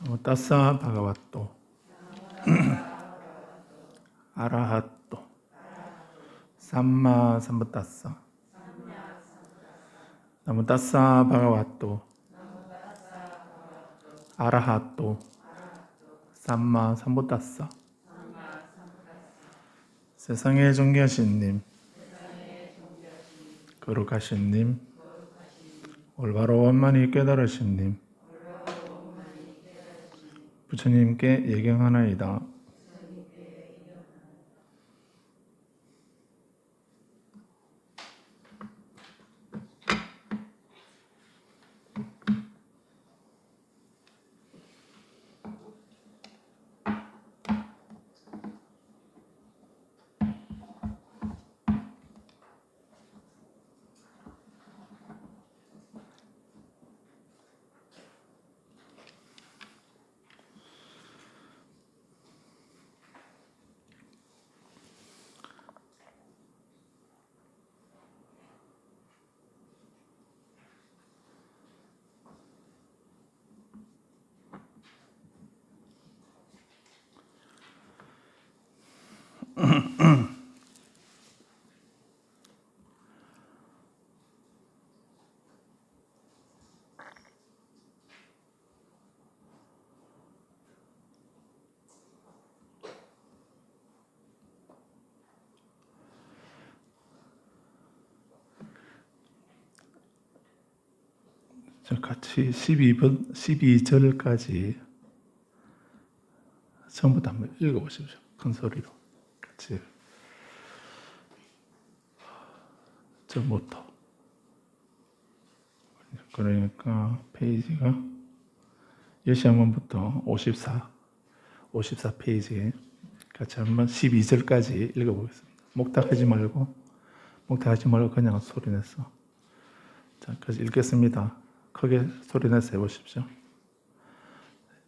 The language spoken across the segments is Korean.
나모따사 바가와또 아라핫또 삼마 삼부따사 나모따사 바가와또 아라핫또 삼마 삼부따사. 세상의 존귀하신 님, 거룩하신 님, 올바로 원만히 깨달으신 님, 부처님께 예경하나이다. 같이 12절까지 처음부터 한번 읽어보십시오. 큰 소리로 같이. 저부터. 그러니까 페이지가 여시한번부터 54페이지에 같이 한번 12절까지 읽어보겠습니다. 목탁하지 말고 그냥 소리내서. 자, 같이 읽겠습니다. 크게 소리내서 해보십시오.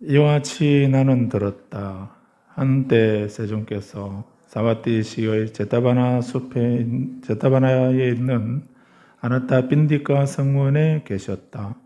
이와 같이 나는 들었다. 한때 세존께서 사와띠시의 제타바나에 있는 아나타 빈디카 성문에 계셨다.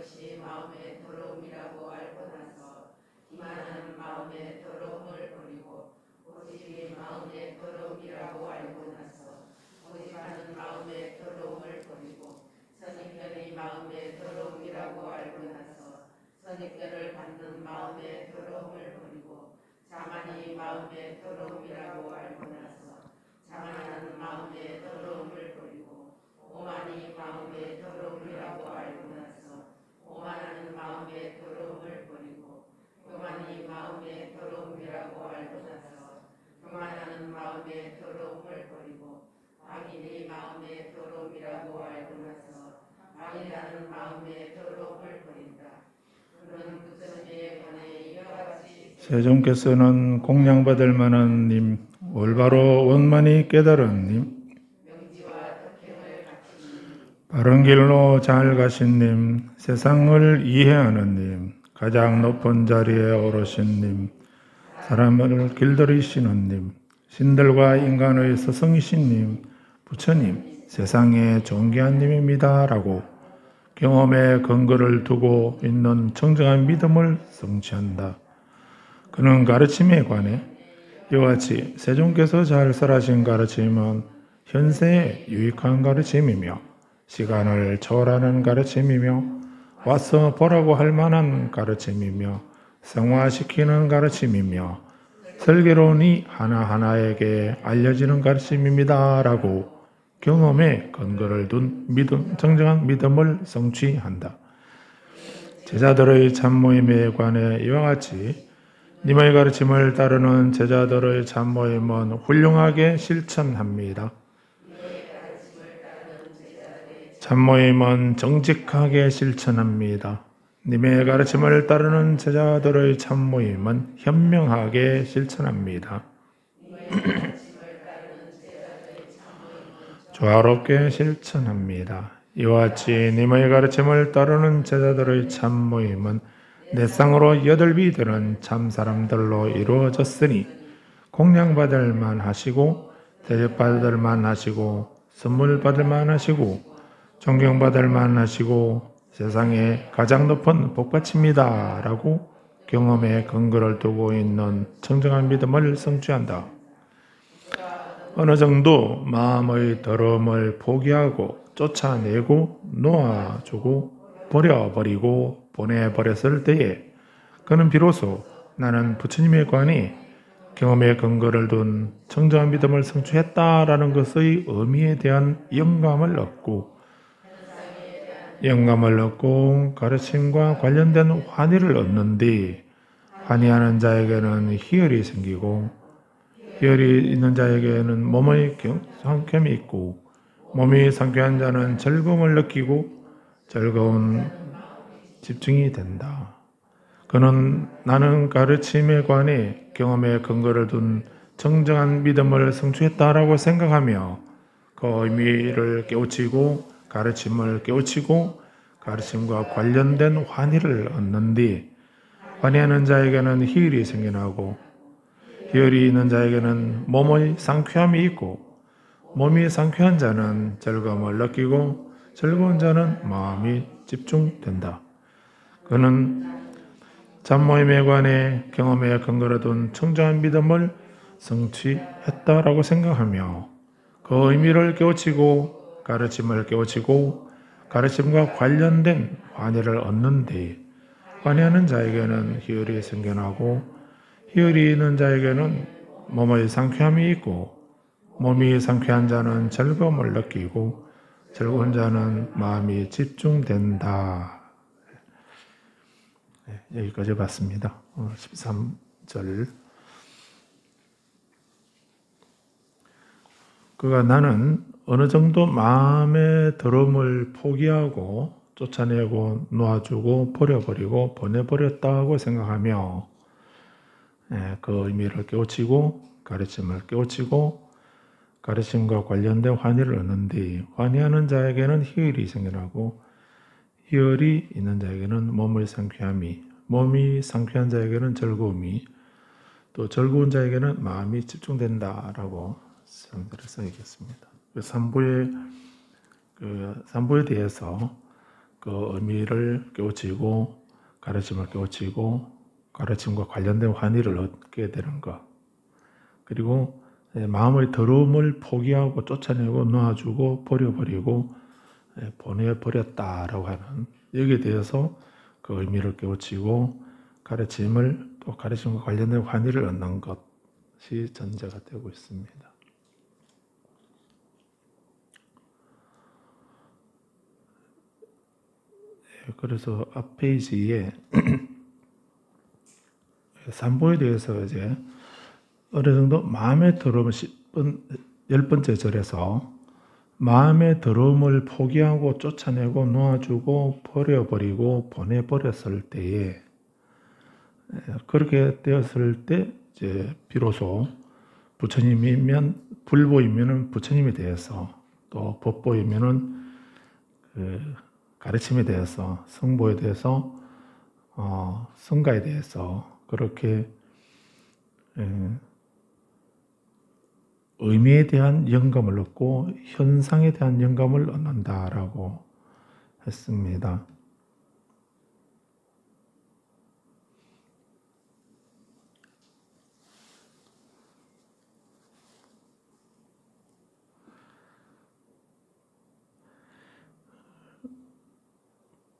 것이 마음의 더러움이라고 알고 나서 기만하는 마음의 더러움을 버리고 오직 마음의 더러움이라고 알고 나서 고집하는 마음의 더러움을 버리고 선입견이 마음의 더러움이라고 알고 나서 선입견을 받는 마음의 더러움을 버리고 자만이 마음의 더러움이라고 알고 나서 자만하는 마음의 더러움을 버리고 오만이 마음의 더러움이라고 알고 나서 오만하는 마음의 더러움을 버리고 교만이 마음의 더러움이라고 알고 나서 교만하는 마음의 더러움을 버리고 악인이 마음의 더러움이라고 알고 나서 악이라는 마음의 더러움을 버린다. 그는 부처님에 관해 이와 같이 세종께서는 공양받을 만한 님, 올바로 원만히 깨달은 님, 명지와 덕행을 갖춘 바른 길로 잘 가신 님, 세상을 이해하는 님, 가장 높은 자리에 오르신 님, 사람을 길들이시는 님, 신들과 인간의 스승이신 님, 부처님, 세상의 존귀한 님입니다. 라고 경험의 근거를 두고 있는 청정한 믿음을 성취한다. 그는 가르침에 관해 이와 같이 세종께서 잘 설하신 가르침은 현세에 유익한 가르침이며 시간을 초월하는 가르침이며 와서 보라고 할 만한 가르침이며 성화시키는 가르침이며 슬기로운이 하나하나에게 알려지는 가르침입니다. 라고 경험에 근거를 둔 믿음, 정정한 믿음을 성취한다. 제자들의 참모임에 관해 이와 같이 님의 가르침을 따르는 제자들의 참모임은 훌륭하게 실천합니다. 참모임은 정직하게 실천합니다. 님의 가르침을 따르는 제자들의 참모임은 현명하게 실천합니다. 조화롭게 실천합니다. 이와 같이 님의 가르침을 따르는 제자들의 참모임은 내상으로 여덟비 되는 참사람들로 이루어졌으니 공양받을 만하시고 대접받을 만하시고 선물받을 만하시고 존경받을 만하시고 세상에 가장 높은 복받칩니다. 라고 경험에 근거를 두고 있는 청정한 믿음을 성취한다. 어느 정도 마음의 더러움을 포기하고 쫓아내고 놓아주고 버려버리고 보내버렸을 때에 그는 비로소 나는 부처님에 관해 경험의 근거를 둔 청정한 믿음을 성취했다라는 것의 의미에 대한 영감을 얻고 가르침과 관련된 환희를 얻는데 환희하는 자에게는 희열이 생기고 희열이 있는 자에게는 몸의 상쾌함이 있고 몸이 상쾌한 자는 즐거움을 느끼고 즐거운 집중이 된다. 그는 나는 가르침에 관해 경험에 근거를 둔 정정한 믿음을 성취했다라고 생각하며 그 의미를 깨우치고 가르침을 깨우치고 가르침과 관련된 환희를 얻는 뒤 환희하는 자에게는 희열이 생겨나고 희열이 있는 자에게는 몸의 상쾌함이 있고 몸이 상쾌한 자는 즐거움을 느끼고 즐거운 자는 마음이 집중된다. 그는 참모임에 관해 경험에 근거로 둔 청정한 믿음을 성취했다라고 생각하며 그 의미를 깨우치고 가르침을 깨우치고 가르침과 관련된 환희를 얻는 데 환희하는 자에게는 희열이 생겨나고 희열이 있는 자에게는 몸의 상쾌함이 있고 몸이 상쾌한 자는 즐거움을 느끼고 즐거운 자는 마음이 집중된다. 네, 여기까지 봤습니다. 13절. 그가 나는 어느 정도 마음의 더러움을 포기하고 쫓아내고 놓아주고 버려버리고 보내버렸다고 생각하며 그 의미를 깨우치고 가르침을 깨우치고 가르침과 관련된 환희를 얻는데 환희하는 자에게는 희열이 생겨나고 희열이 있는 자에게는 몸의 상쾌함이 몸이 상쾌한 자에게는 즐거움이 또 즐거운 자에게는 마음이 집중된다라고 성들을 써야겠습니다. 3부에 대해서 그 의미를 깨우치고 가르침을 깨우치고 가르침과 관련된 환희를 얻게 되는 것. 그리고 마음의 더러움을 포기하고 쫓아내고 놓아주고 버려버리고 보내버렸다라고 하는 여기에 대해서 그 의미를 깨우치고 가르침을 또 가르침과 관련된 환희를 얻는 것이 전제가 되고 있습니다. 그래서 앞 페이지에 산보에 대해서 이제 어느 정도 마음의 더러움을 10번째 절에서 마음의 더러움을 포기하고 쫓아내고 놓아주고 버려버리고 보내버렸을 때에 그렇게 되었을 때 이제 비로소 부처님이면 불보이면은 부처님에 대해서 또 법보이면은 그 가르침에 대해서 성보에 대해서 성가에 대해서 그렇게 의미에 대한 영감을 얻고 현상에 대한 영감을 얻는다라고 했습니다.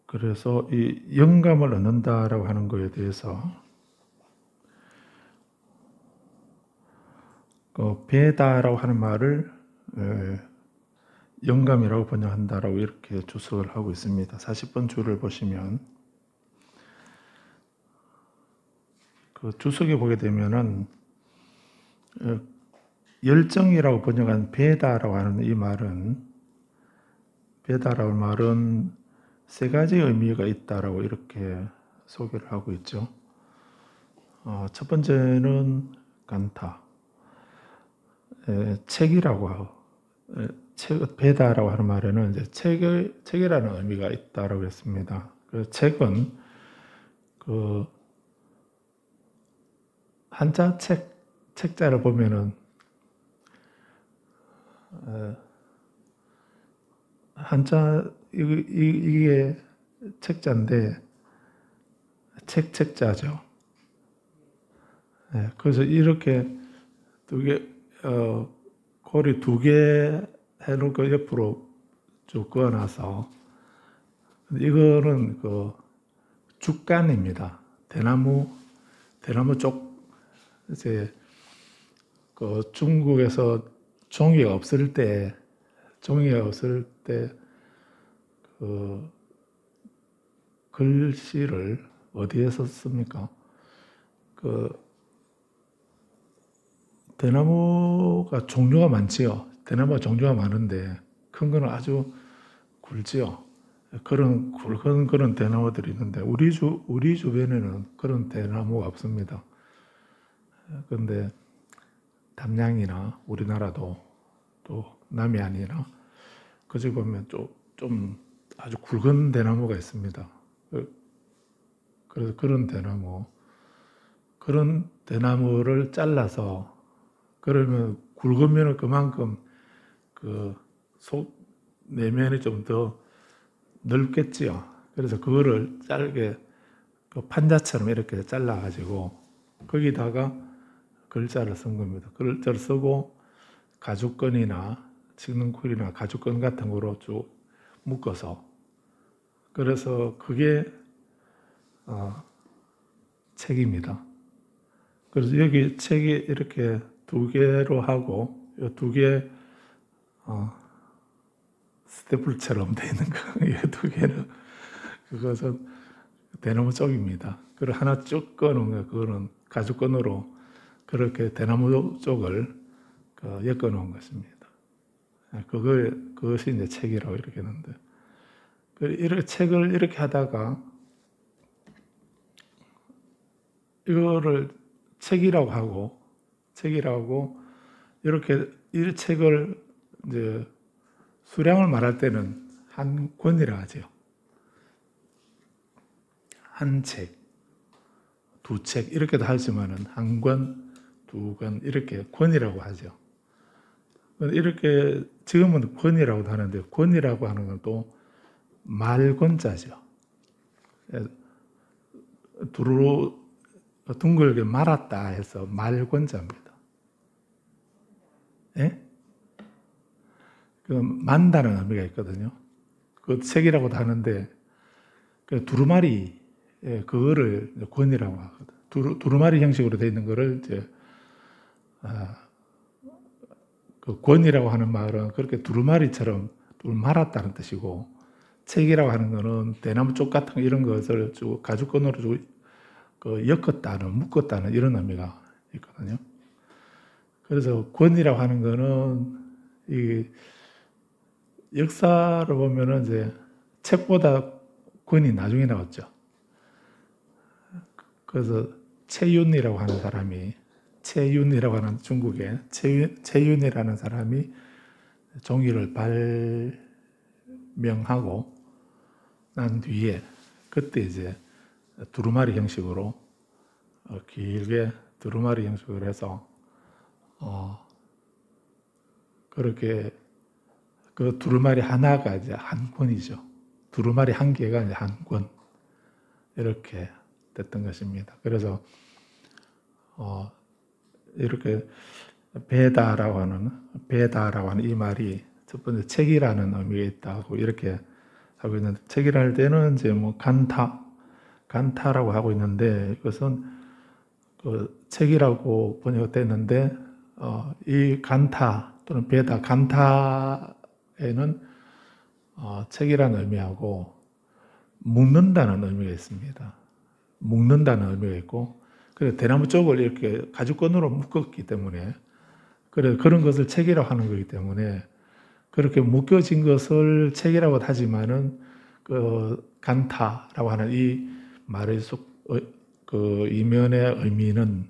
그래서 이 영감을 얻는다라고 하는 것에 대해서 그 베다라고 하는 말을 영감이라고 번역한다라고 이렇게 주석을 하고 있습니다. 40번 줄을 보시면 그 주석에 보게 되면은 열정이라고 번역한 베다라고 하는 이 말은 베다라는 말은 세 가지 의미가 있다라고 이렇게 소개를 하고 있죠. 첫 번째는 간타, 책이라고 하고, 베다라고 하는 말에는 이제 책이라는 의미가 있다라고 했습니다. 그 책은 그 한자 책자를 보면은 한자 이게 책자인데 책자죠. 그래서 이렇게 두 개 고리 두 개 해놓고 옆으로 쭉 그어놔서 이거는 그 죽간입니다. 대나무 쪽 이제 그 중국에서 종이가 없을 때 그 글씨를 어디에 썼습니까? 그 대나무가 종류가 많지요. 대나무가 종류가 많은데 큰 거는 아주 굵지요. 그런 굵은 그런 대나무들이 있는데 우리 주변에는 그런 대나무가 없습니다. 그런데 담양이나 우리나라도 또 남해안이나 그쪽 보면 좀 아주 굵은 대나무가 있습니다. 그래서 그런 대나무를 잘라서 그러면 굵으면 그만큼 그 속 내면이 좀 더 넓겠지요. 그래서 그거를 짧게 그 판자처럼 이렇게 잘라가지고 거기다가 글자를 쓴 겁니다. 글자를 쓰고 가죽끈이나 직능쿨이나 가죽끈 같은 거로 쭉 묶어서 그래서 그게 책입니다. 그래서 여기 책이 이렇게 두 개로 하고 이 두 개 스테플처럼 되어 있는 거, 이 두 개는 그것은 대나무 쪽입니다. 그리고 하나 쭉 꺼놓은 거, 그거는 가죽끈으로 그렇게 대나무 쪽을 엮어 놓은 것입니다. 그것이 이제 책이라고 이렇게 했는데, 이렇게 책을 이렇게 하다가 이거를 책이라고 하고 이렇게 이 책을 이제 수량을 말할 때는 한 권이라 하죠. 한 책, 두 책 이렇게도 하지만은 한 권, 두 권 이렇게 권이라고 하죠. 이렇게 지금은 권이라고도 하는데 권이라고 하는 건 또 말권자죠. 두루 둥글게 말았다 해서 말권자입니다. 예? 그 만다는 의미가 있거든요. 그 책이라고도 하는데 그 두루마리 그거를 권이라고 하거든. 두루마리 형식으로 되어 있는 거를 이제 그 권이라고 하는 말은 그렇게 두루마리처럼 말았다는 뜻이고, 책이라고 하는 거는 대나무 쪽 같은 이런 것을 쭉 가죽끈으로 쭉 엮었다는, 묶었다는 이런 의미가 있거든요. 그래서 권이라고 하는 거는 이 역사를 보면은 이제 책보다 권이 나중에 나왔죠. 그래서 채윤이라고 하는 사람이, 채윤이라고 하는 중국의 채윤이라는 사람이 종이를 발명하고 난 뒤에 그때 이제 두루마리 형식으로 길게 두루마리 형식으로 해서 그렇게 그 두루마리 하나가 이제 한 권이죠. 두루마리 한 개가 이제 한 권 이렇게 됐던 것입니다. 그래서 이렇게 베다라고 하는 이 말이 첫 번째 책이라는 의미가 있다고 이렇게 하고 있는데, 책이라 할 때는 이제 뭐 간타라고 하고 있는데, 이것은 그 책이라고 번역됐는데 이 간타 또는 베다 간타에는 책이라는 의미하고 묶는다는 의미가 있습니다. 묶는다는 의미가 있고, 그래서 대나무 쪽을 이렇게 가죽끈으로 묶었기 때문에 그런 것을 책이라고 하는 거기 때문에 그렇게 묶여진 것을 책이라고 하지만은 그 간타라고 하는 이 말의 그 이면의 의미는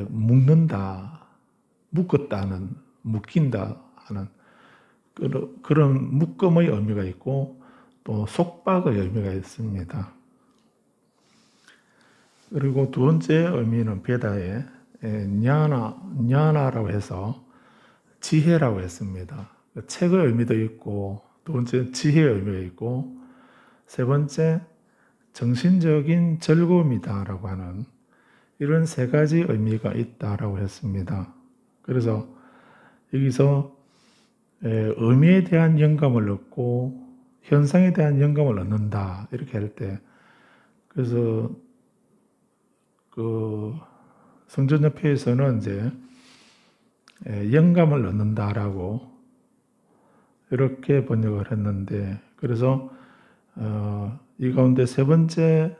묶는다, 묶었다는, 묶인다 하는 그런 묶음의 의미가 있고 또 속박의 의미가 있습니다. 그리고 두 번째 의미는 베다의 냐나라고 해서 지혜라고 했습니다. 책의 의미도 있고, 두 번째 지혜의 의미가 있고, 세 번째 정신적인 즐거움이다라고 하는 이런 세 가지 의미가 있다라고 했습니다. 그래서 여기서 의미에 대한 영감을 얻고 현상에 대한 영감을 얻는다 이렇게 할 때, 그래서 그 성전협회에서는 이제 영감을 얻는다라고 이렇게 번역을 했는데, 그래서 이 가운데 세 번째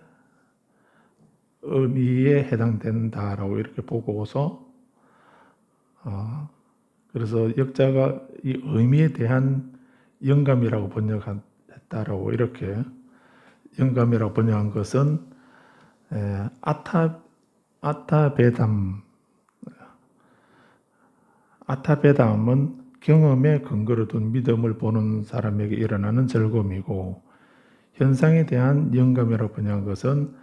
의미에 해당된다라고 이렇게 보고서 그래서 역자가 이 의미에 대한 영감이라고 번역했다라고 이렇게, 영감이라고 번역한 것은 아타베담은 경험에 근거를 둔 믿음을 보는 사람에게 일어나는 즐거움이고, 현상에 대한 영감이라고 번역한 것은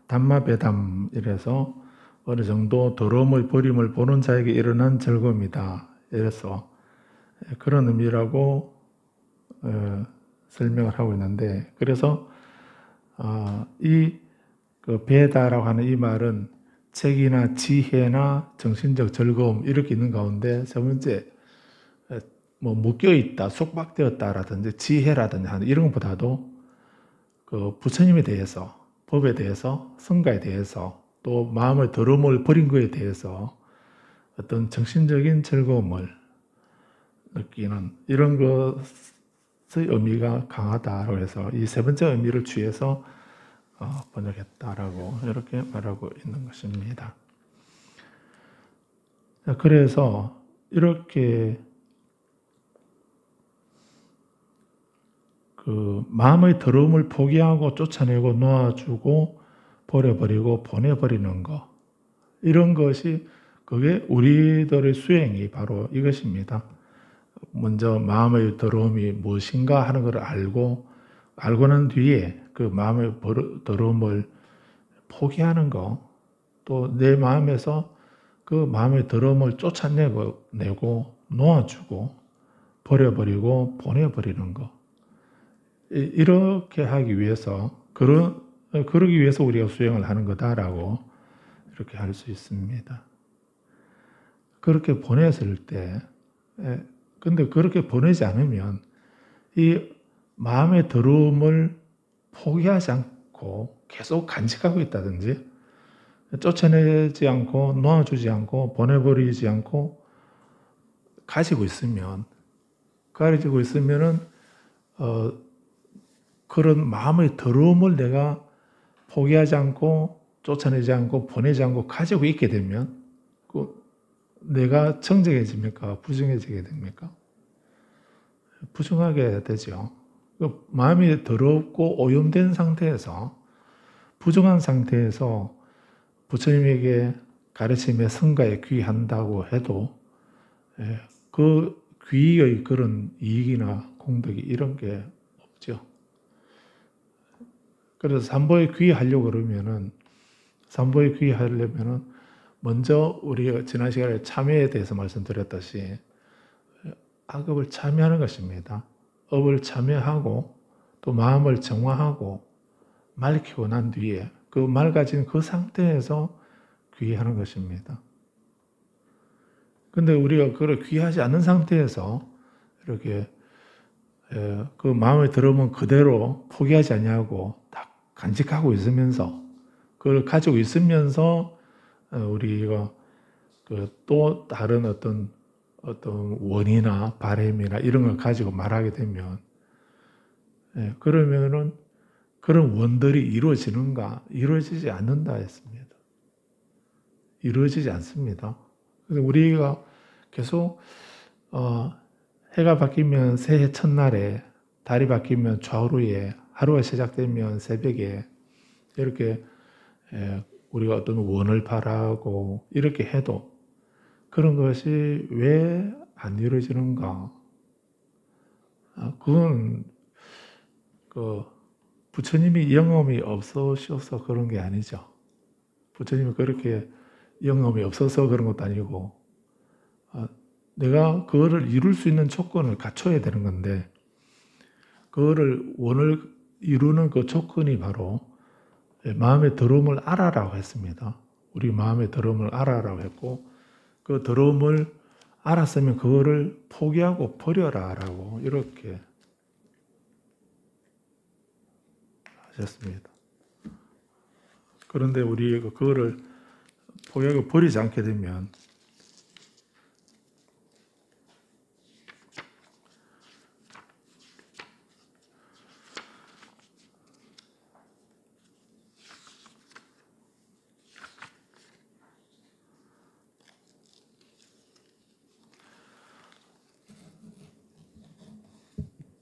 담마베담 이래서 어느 정도 더러움의 버림을 보는 자에게 일어난 즐거움이다 이래서 그런 의미라고 설명을 하고 있는데, 그래서 이 그 베다라고 하는 이 말은 책이나 지혜나 정신적 즐거움 이렇게 있는 가운데 세 번째 뭐 묶여있다, 속박되었다라든지 지혜라든지 하는 이런 것보다도 그 부처님에 대해서, 법에 대해서, 성가에 대해서, 또 마음의 더러움을 버린 것에 대해서 어떤 정신적인 즐거움을 느끼는 이런 것의 의미가 강하다고 해서 이 세 번째 의미를 취해서 번역했다라고 이렇게 말하고 있는 것입니다. 그래서 이렇게 그 마음의 더러움을 포기하고 쫓아내고 놓아주고 버려버리고 보내버리는 것, 이런 것이 그게 우리들의 수행이 바로 이것입니다. 먼저 마음의 더러움이 무엇인가 하는 것을 알고 난 뒤에 그 마음의 더러움을 포기하는 것, 또 내 마음에서 그 마음의 더러움을 쫓아내고 놓아주고 버려버리고 보내버리는 것, 이렇게 하기 위해서 그러기 위해서 우리가 수행을 하는 거다라고 이렇게 할 수 있습니다. 그렇게 보냈을 때, 근데 그렇게 보내지 않으면 이 마음의 더러움을 포기하지 않고 계속 간직하고 있다든지 쫓아내지 않고 놓아주지 않고 보내버리지 않고 가지고 있으면은 그런 마음의 더러움을 내가 포기하지 않고 쫓아내지 않고 보내지 않고 가지고 있게 되면 내가 청정해집니까? 부정해지게 됩니까? 부정하게 되죠. 마음이 더럽고 오염된 상태에서 부정한 상태에서 부처님에게 가르침에 성가에 귀한다고 해도 그 귀의 그런 이익이나 공덕이 이런 게 없죠. 그래서 삼보에 귀하려고 그러면은 삼보에 귀하려면은 먼저 우리가 지난 시간에 참회에 대해서 말씀드렸듯이 악업을 참회하는 것입니다. 업을 참회하고 또 마음을 정화하고 맑히고 난 뒤에 그 맑아진 그 상태에서 귀하는 것입니다. 근데 우리가 그걸 귀하지 않는 상태에서 이렇게 그 마음의 더러움은 그대로 포기하지 않냐고 다 간직하고 있으면서 그걸 가지고 있으면서 우리가 또 다른 어떤 원이나 바램이나 이런 걸 가지고 말하게 되면 그러면은 그런 원들이 이루어지는가? 이루어지지 않는다 했습니다. 이루어지지 않습니다. 그래서 우리가 계속 해가 바뀌면 새해 첫날에, 달이 바뀌면 좌우로에, 하루가 시작되면 새벽에 이렇게 우리가 어떤 원을 바라고 이렇게 해도 그런 것이 왜 안 이루어지는가? 그건 부처님이 영험이 없으셔서 그런 게 아니죠. 부처님이 그렇게 영험이 없어서 그런 것도 아니고 내가 그거를 이룰 수 있는 조건을 갖춰야 되는 건데 그거를 원을 이루는 그 조건이 바로 마음의 더러움을 알아라고 했습니다. 우리 마음의 더러움을 알아라고 했고 그 더러움을 알았으면 그거를 포기하고 버려라라고 이렇게 하셨습니다. 그런데 우리가 그거를 포기하고 버리지 않게 되면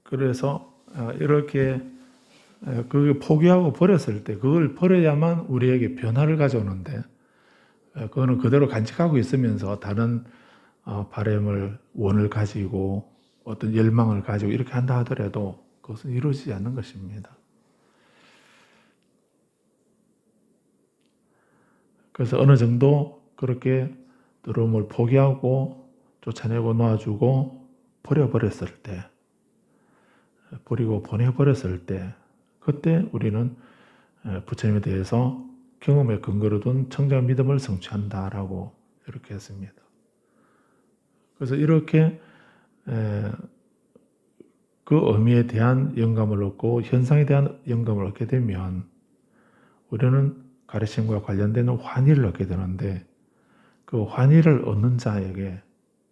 그래서 이렇게 그걸 포기하고 버렸을 때 그걸 버려야만 우리에게 변화를 가져오는데 그거는 그대로 간직하고 있으면서 다른 바램을 원을 가지고 어떤 열망을 가지고 이렇게 한다 하더라도 그것은 이루어지지 않는 것입니다. 그래서 어느 정도 그렇게 더러움을 포기하고 쫓아내고 놓아주고 버려버렸을 때 버리고 보내버렸을 때 그때 우리는 부처님에 대해서 경험에 근거로 둔 청정 믿음을 성취한다라고 이렇게 했습니다. 그래서 이렇게 그 의미에 대한 영감을 얻고 현상에 대한 영감을 얻게 되면 우리는 가르침과 관련되는 환희를 얻게 되는데 그 환희를 얻는 자에게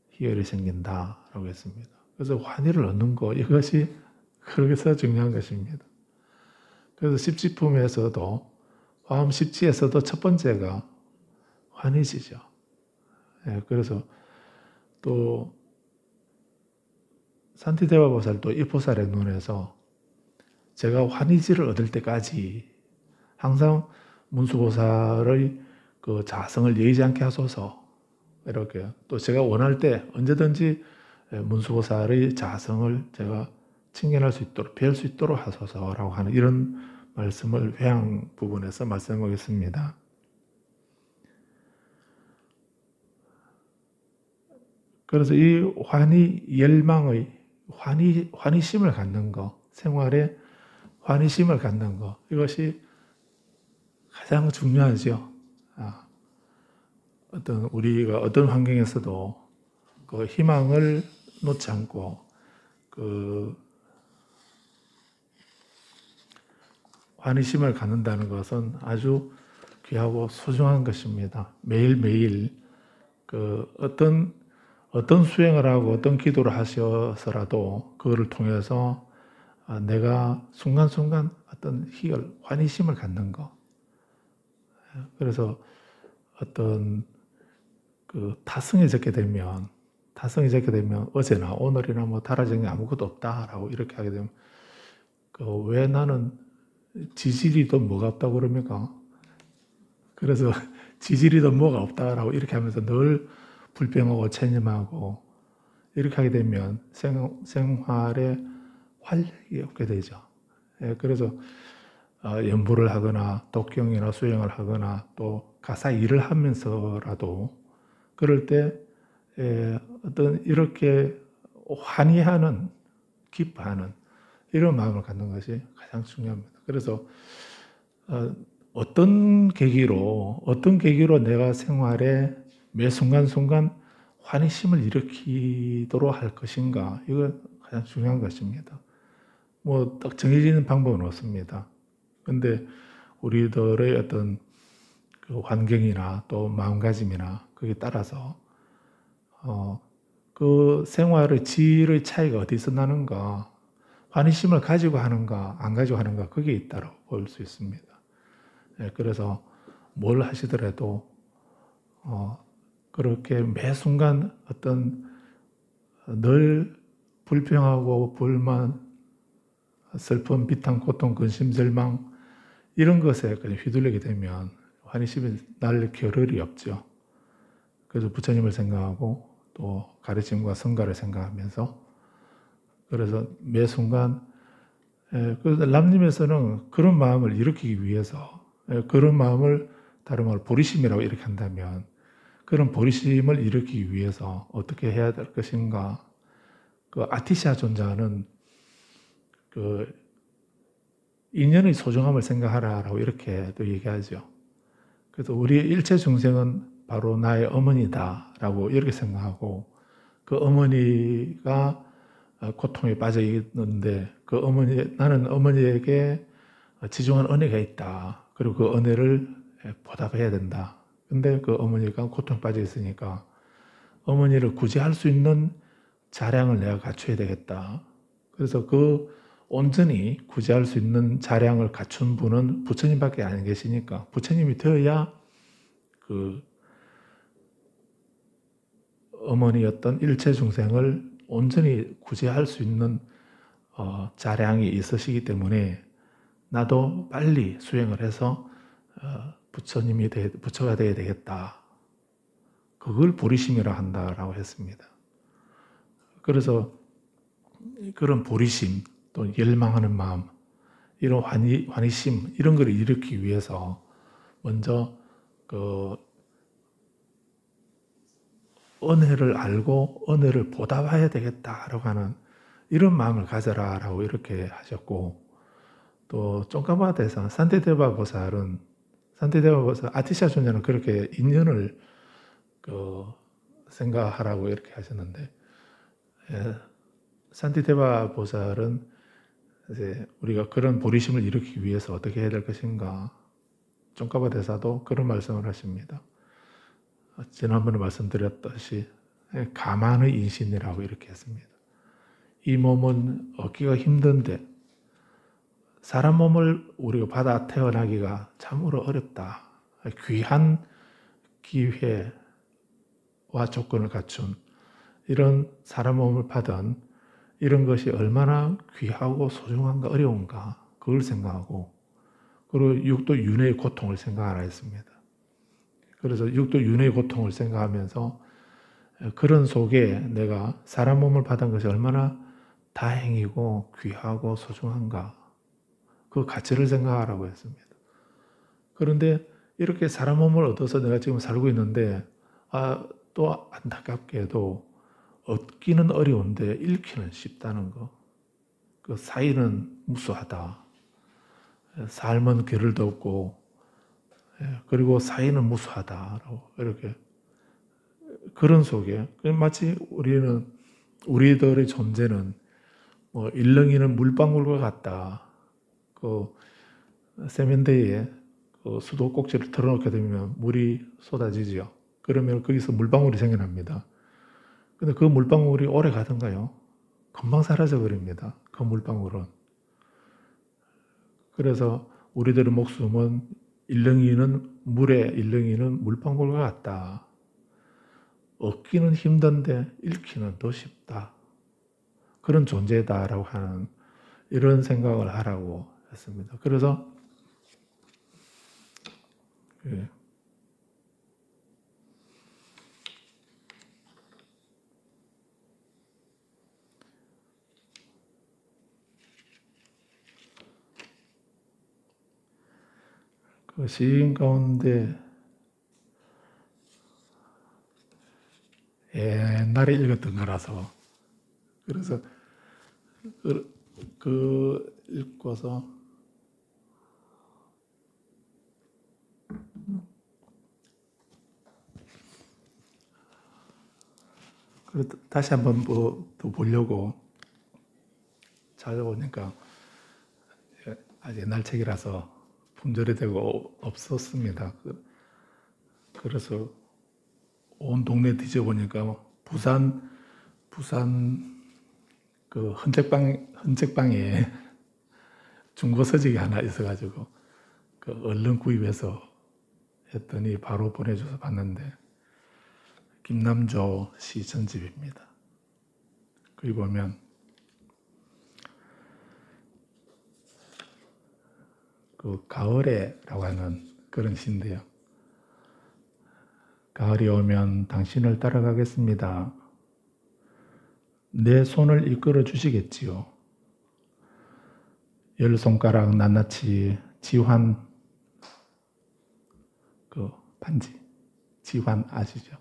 희열이 생긴다라고 했습니다. 그래서 환희를 얻는 것 이것이 그래서 중요한 것입니다. 그래서 십지품에서도 화엄 십지에서도 첫 번째가 환희지죠. 그래서 또 산티데와 보살도 이 보살의 눈에서 제가 환희지를 얻을 때까지 항상 문수보살의 그 자성을 예의지 않게 하소서 이렇게 또 제가 원할 때 언제든지 문수보살의 자성을 제가 칭견할 수 있도록 배울 수 있도록 하소서라고 하는 이런 말씀을 회양 부분에서 말씀하겠습니다. 그래서 이 환희 열망의 환희심을 갖는 거 생활에 환희심을 갖는 것, 이것이 가장 중요하죠. 어떤 우리가 어떤 환경에서도 그 희망을 놓지 않고 그 환희심을 갖는다는 것은 아주 귀하고 소중한 것입니다. 매일매일 그 어떤 수행을 하고 어떤 기도를 하셔서라도 그거를 통해서 내가 순간순간 어떤 희열, 환희심을 갖는 것. 그래서 어떤 그 타성이 적게 되면 어제나 오늘이나 뭐 달라진 게 아무것도 없다라고 이렇게 하게 되면 왜 나는 지질이 더 뭐가 없다고 그럽니까? 그래서 지질이 더 뭐가 없다라고 이렇게 하면서 늘 불평하고 체념하고 이렇게 하게 되면 생활에 활력이 없게 되죠. 그래서 연보를 하거나 독경이나 수행을 하거나 또 가사 일을 하면서라도 그럴 때 어떤 이렇게 환희하는, 기뻐하는 이런 마음을 갖는 것이 가장 중요합니다. 그래서 어떤 계기로 내가 생활에 매 순간순간 환희심을 일으키도록 할 것인가, 이거 가장 중요한 것입니다. 뭐 딱 정해지는 방법은 없습니다. 근데 우리들의 어떤 그 환경이나 또 마음가짐이나 거기에 따라서 그 생활의 질의 차이가 어디서 나는가, 환희심을 가지고 하는가 안 가지고 하는가, 거기에 있다고 볼 수 있습니다. 그래서 뭘 하시더라도 그렇게 매 순간 어떤 늘 불평하고 불만, 슬픔, 비탄, 고통, 근심, 절망 이런 것에 휘둘리게 되면 환희심이 날 겨를이 없죠. 그래서 부처님을 생각하고 또 가르침과 성가를 생각하면서, 그래서 매 순간 그래서 남님에서는 그런 마음을 일으키기 위해서, 그런 마음을 다른 말로 보리심이라고 이렇게 한다면, 그런 보리심을 일으키기 위해서 어떻게 해야 될 것인가, 그 아티샤 존자는 그 인연의 소중함을 생각하라라고 이렇게 또 얘기하죠. 그래서 우리 일체 중생은 바로 나의 어머니다라고 이렇게 생각하고, 그 어머니가 고통에 빠져 있는데 나는 어머니에게 지중한 은혜가 있다. 그리고 그 은혜를 보답해야 된다. 근데 그 어머니가 고통에 빠져 있으니까 어머니를 구제할 수 있는 자량을 내가 갖춰야 되겠다. 그래서 그 온전히 구제할 수 있는 자량을 갖춘 분은 부처님밖에 안 계시니까 부처님이 되어야 그 어머니였던 일체 중생을 온전히 구제할 수 있는 자량이 있으시기 때문에 나도 빨리 수행을 해서 부처가 되어야 되겠다. 그걸 보리심이라 한다라고 했습니다. 그래서 그런 보리심, 또 열망하는 마음, 이런 환희심 이런 걸 일으키기 위해서 먼저 그 은혜를 알고 은혜를 보답해야 되겠다라고 하는 이런 마음을 가져라라고 이렇게 하셨고, 또 쫑까바드에서 산티데바 보살 아티샤 존자는 그렇게 인연을 생각하라고 이렇게 하셨는데, 산티데바 보살은 이제 우리가 그런 보리심을 일으키기 위해서 어떻게 해야 될 것인가, 쫑까바 대사도 그런 말씀을 하십니다. 지난번에 말씀드렸듯이 가만의 인신이라고 이렇게 했습니다. 이 몸은 얻기가 힘든데 사람 몸을 우리가 받아 태어나기가 참으로 어렵다. 귀한 기회와 조건을 갖춘 이런 사람 몸을 받은 이런 것이 얼마나 귀하고 소중한가, 어려운가, 그걸 생각하고, 그리고 육도 윤회의 고통을 생각하라 했습니다. 그래서 육도 윤회의 고통을 생각하면서 그런 속에 내가 사람 몸을 받은 것이 얼마나 다행이고 귀하고 소중한가, 그 가치를 생각하라고 했습니다. 그런데 이렇게 사람 몸을 얻어서 내가 지금 살고 있는데 또 안타깝게도 얻기는 어려운데 잃기는 쉽다는 거, 그 사이는 무수하다. 삶은 게을도 없고 그리고 사이는 무수하다라고 이렇게 그런 속에 마치 우리들의 존재는 뭐 일렁이는 물방울과 같다. 그 세면대에 그 수도꼭지를 털어놓게 되면 물이 쏟아지죠. 그러면 거기서 물방울이 생겨납니다. 근데 그 물방울이 오래 가던가요? 금방 사라져 버립니다. 그 물방울은. 그래서 우리들의 목숨은 물에 일렁이는 물방울과 같다. 얻기는 힘든데 잃기는 더 쉽다. 그런 존재다라고 하는 이런 생각을 하라고 했습니다. 그래서 그 시인 가운데 옛날에 읽었던 거라서 그래서 그 읽고서 다시 한번 또 보려고 찾아보니까 아주 옛날 책이라서 품절이 되고 없었습니다. 그래서 온 동네 뒤져보니까 부산 그 헌책방에 중고 서적이 하나 있어가지고 그 얼른 구입해서 했더니 바로 보내줘서 봤는데 김남조 시 전집입니다. 거기 보면 그 가을에라고 하는 그런 시인데요. 가을이 오면 당신을 따라가겠습니다. 내 손을 이끌어 주시겠지요. 10손가락 낱낱이 지환 그 반지 지환 아시죠?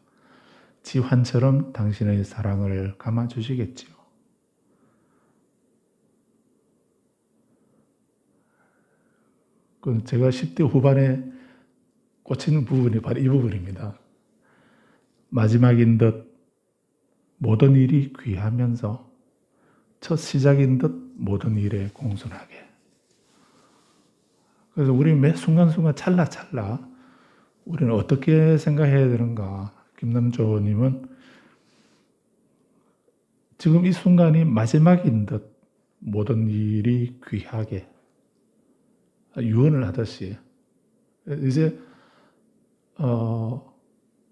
지환처럼 당신의 사랑을 감아 주시겠지요. 그 제가 10대 후반에 꽂히는 부분이 바로 이 부분입니다. 마지막인 듯 모든 일이 귀하면서 첫 시작인 듯 모든 일에 공손하게. 그래서 우리 매 순간순간 찰나찰나 우리는 어떻게 생각해야 되는가. 김남조님은 지금 이 순간이 마지막인 듯 모든 일이 귀하게 유언을 하듯이 이제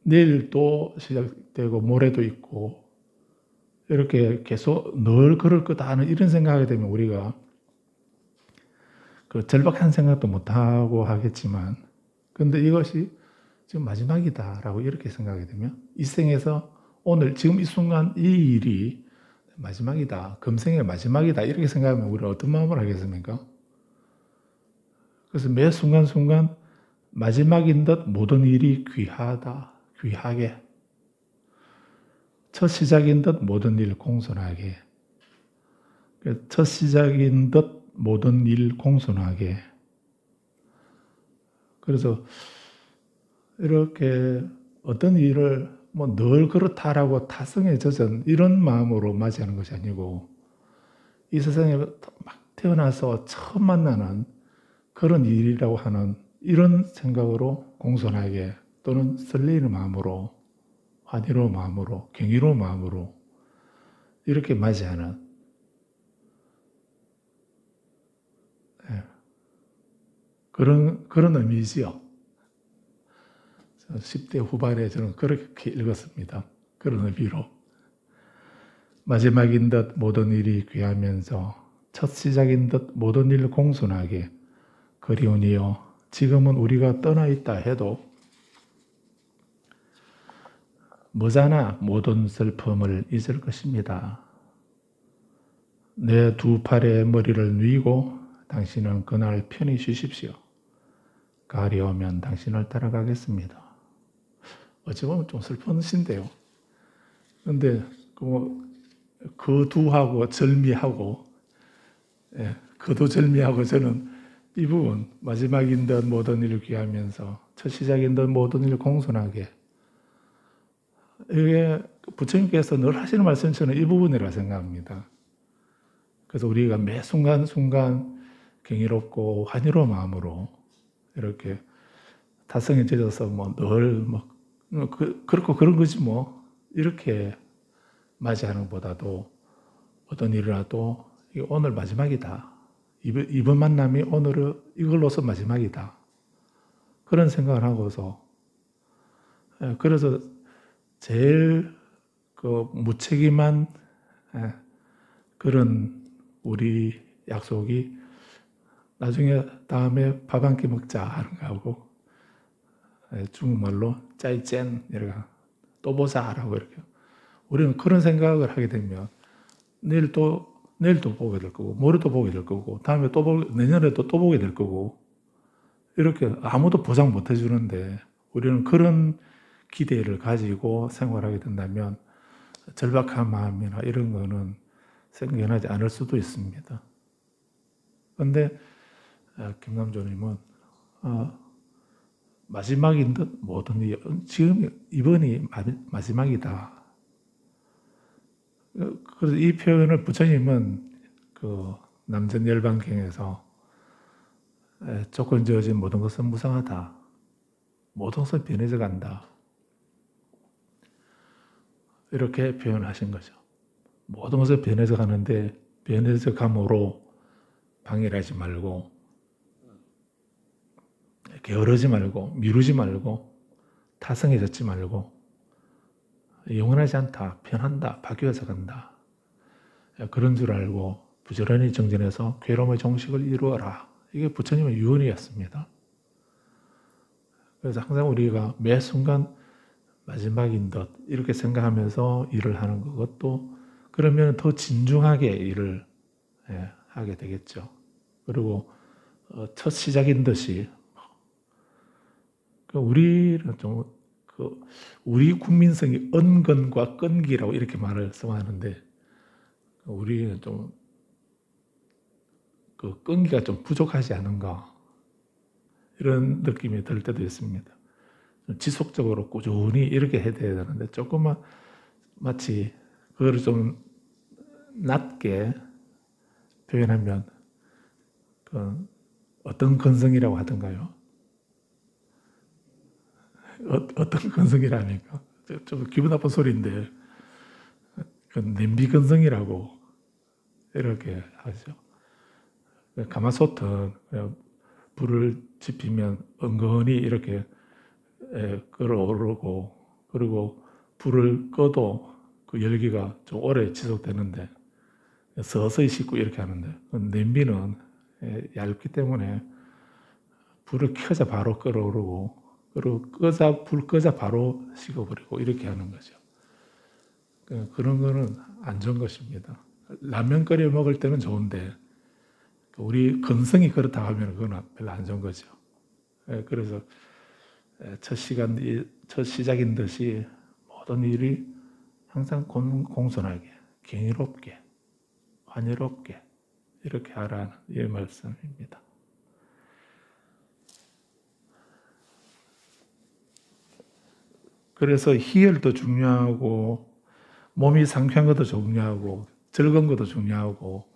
내일 또 시작되고 모레도 있고 이렇게 계속 늘 그럴 거다 하는 이런 생각하게 되면 우리가 그 절박한 생각도 못하고 하겠지만 근데 이것이 지금 마지막이다라고 이렇게 생각하게 되면 이 생에서 오늘 지금 이 순간 이 일이 마지막이다. 금생의 마지막이다. 이렇게 생각하면 우리는 어떤 마음을 하겠습니까? 그래서 매 순간순간 마지막인 듯 모든 일이 귀하다. 귀하게. 첫 시작인 듯 모든 일 공손하게. 첫 시작인 듯 모든 일 공손하게. 그래서 이렇게 어떤 일을 뭐 늘 그렇다라고 타성에 젖은 이런 마음으로 맞이하는 것이 아니고 이 세상에 막 태어나서 처음 만나는 그런 일이라고 하는 이런 생각으로 공손하게 또는 설레이는 마음으로 환희로운 마음으로 경이로운 마음으로 이렇게 맞이하는 그런 의미지요. 10대 후반에 저는 그렇게 읽었습니다. 그런 의미로. 마지막인 듯 모든 일이 귀하면서 첫 시작인 듯 모든 일 공손하게 그리우니요. 지금은 우리가 떠나 있다 해도 머자나 모든 슬픔을 잊을 것입니다. 내 두 팔의 머리를 누이고 당신은 그날 편히 쉬십시오. 가을이 오면 당신을 따라가겠습니다. 어찌 보면 좀 슬픈 시인데요. 그런데 거두하고 절미하고 거두절미하고 저는 이 부분, 마지막인 듯 모든 일을 귀하면서 첫 시작인 듯 모든 일을 공손하게, 이게 부처님께서 늘 하시는 말씀이 저는 이 부분이라 생각합니다. 그래서 우리가 매 순간순간 경이롭고 환희로운 마음으로 이렇게 타성에 젖어서 그렇고 그런 거지 뭐, 이렇게 맞이하는 것보다도 어떤 일이라도 오늘 마지막이다. 이번 만남이 오늘 이걸로서 마지막이다. 그런 생각을 하고서, 그래서 제일 그 무책임한 그런 우리 약속이 나중에 다음에 밥 한 끼 먹자 하는 거하고, 중국말로 짜이젠 이렇게 또 보자라고 이렇게, 우리는 그런 생각을 하게 되면 내일 또 보게 될 거고, 모레도 보게 될 거고, 다음에 내년에도 또 보게 될 거고, 이렇게 아무도 보장 못 해주는데 우리는 그런 기대를 가지고 생활하게 된다면 절박한 마음이나 이런 거는 생겨나지 않을 수도 있습니다. 그런데 김남조님은 마지막인 듯 모든 일, 지금 이번이 마지막이다. 그래서 이 표현을 부처님은 그 남전열반경에서 조건 지어진 모든 것은 무상하다. 모든 것은 변해져 간다. 이렇게 표현하신 거죠. 모든 것은 변해져 가는데 변해져 감으로 방해하지 말고, 게으르지 말고, 미루지 말고, 타성해졌지 말고, 영원하지 않다, 변한다, 바뀌어서 간다. 그런 줄 알고 부지런히 정진해서 괴로움의 종식을 이루어라. 이게 부처님의 유언이었습니다. 그래서 항상 우리가 매 순간 마지막인 듯 이렇게 생각하면서 일을 하는 것도, 그러면 더 진중하게 일을 하게 되겠죠. 그리고 첫 시작인 듯이, 우리는 좀 우리 국민성이 은근과 끈기라고 이렇게 말을 써하는데, 우리는 좀 그 끈기가 좀 부족하지 않은가, 이런 느낌이 들 때도 있습니다. 지속적으로 꾸준히 이렇게 해야 되는데 조금만 마치 그거를 좀 낮게 표현하면 그 어떤 건성이라고 하던가요? 어떤 건성이라니까 좀 기분 나쁜 소리인데, 그 냄비 건성이라고 이렇게 하죠. 가마솥은 불을 지피면 은근히 이렇게 끓어오르고, 그리고 불을 꺼도 그 열기가 좀 오래 지속되는데 서서히 식고 이렇게 하는데, 냄비는 얇기 때문에 불을 켜자 바로 끓어오르고, 그리고 불 끄자 바로 식어버리고 이렇게 하는 거죠. 그런 거는 안 좋은 것입니다. 라면 끓여 먹을 때는 좋은데 우리 건성이 그렇다고 하면 그건 별로 안 좋은 거죠. 그래서 첫 시작인 듯이 모든 일이 항상 공손하게, 경이롭게, 환희롭게 이렇게 하라는 이 말씀입니다. 그래서 희열도 중요하고, 몸이 상쾌한 것도 중요하고, 즐거운 것도 중요하고,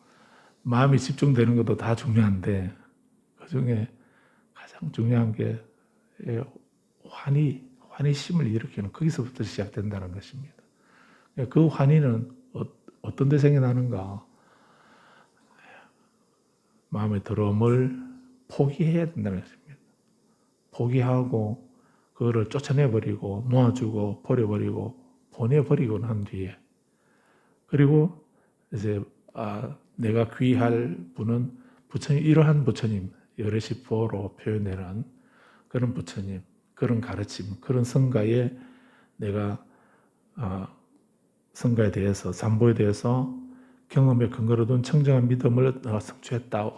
마음이 집중되는 것도 다 중요한데, 그 중에 가장 중요한 게 환희심을 일으키는, 거기서부터 시작된다는 것입니다. 그 환희는 어떤 데 생겨나는가? 마음의 더러움을 포기해야 된다는 것입니다. 포기하고 그거를 쫓아내버리고 놓아주고 버려버리고 보내버리고 난 뒤에, 그리고 이제 내가 귀할 분은 부처님, 이러한 부처님, 여래시포로 표현되는 그런 부처님, 그런 가르침, 그런 성가에 내가 성가에 대해서, 삼보에 대해서 경험에 근거로 둔 청정한 믿음을 성취했다.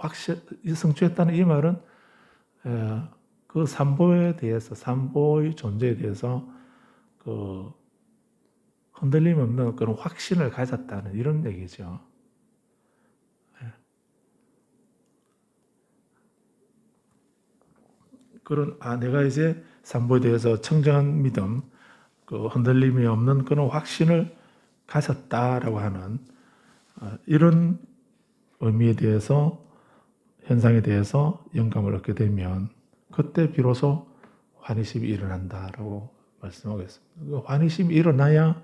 성취했다는 이 말은 그 삼보에 대해서, 삼보의 존재에 대해서 그 흔들림 없는 그런 확신을 가졌다는 이런 얘기죠. 그런 내가 이제 산보에 대해서 청정한 믿음, 그 흔들림이 없는 그런 확신을 가졌다라고 하는 이런 의미에 대해서 현상에 대해서 영감을 얻게 되면 그때 비로소 환희심이 일어난다라고 말씀하고 있습니다. 환희심이 일어나야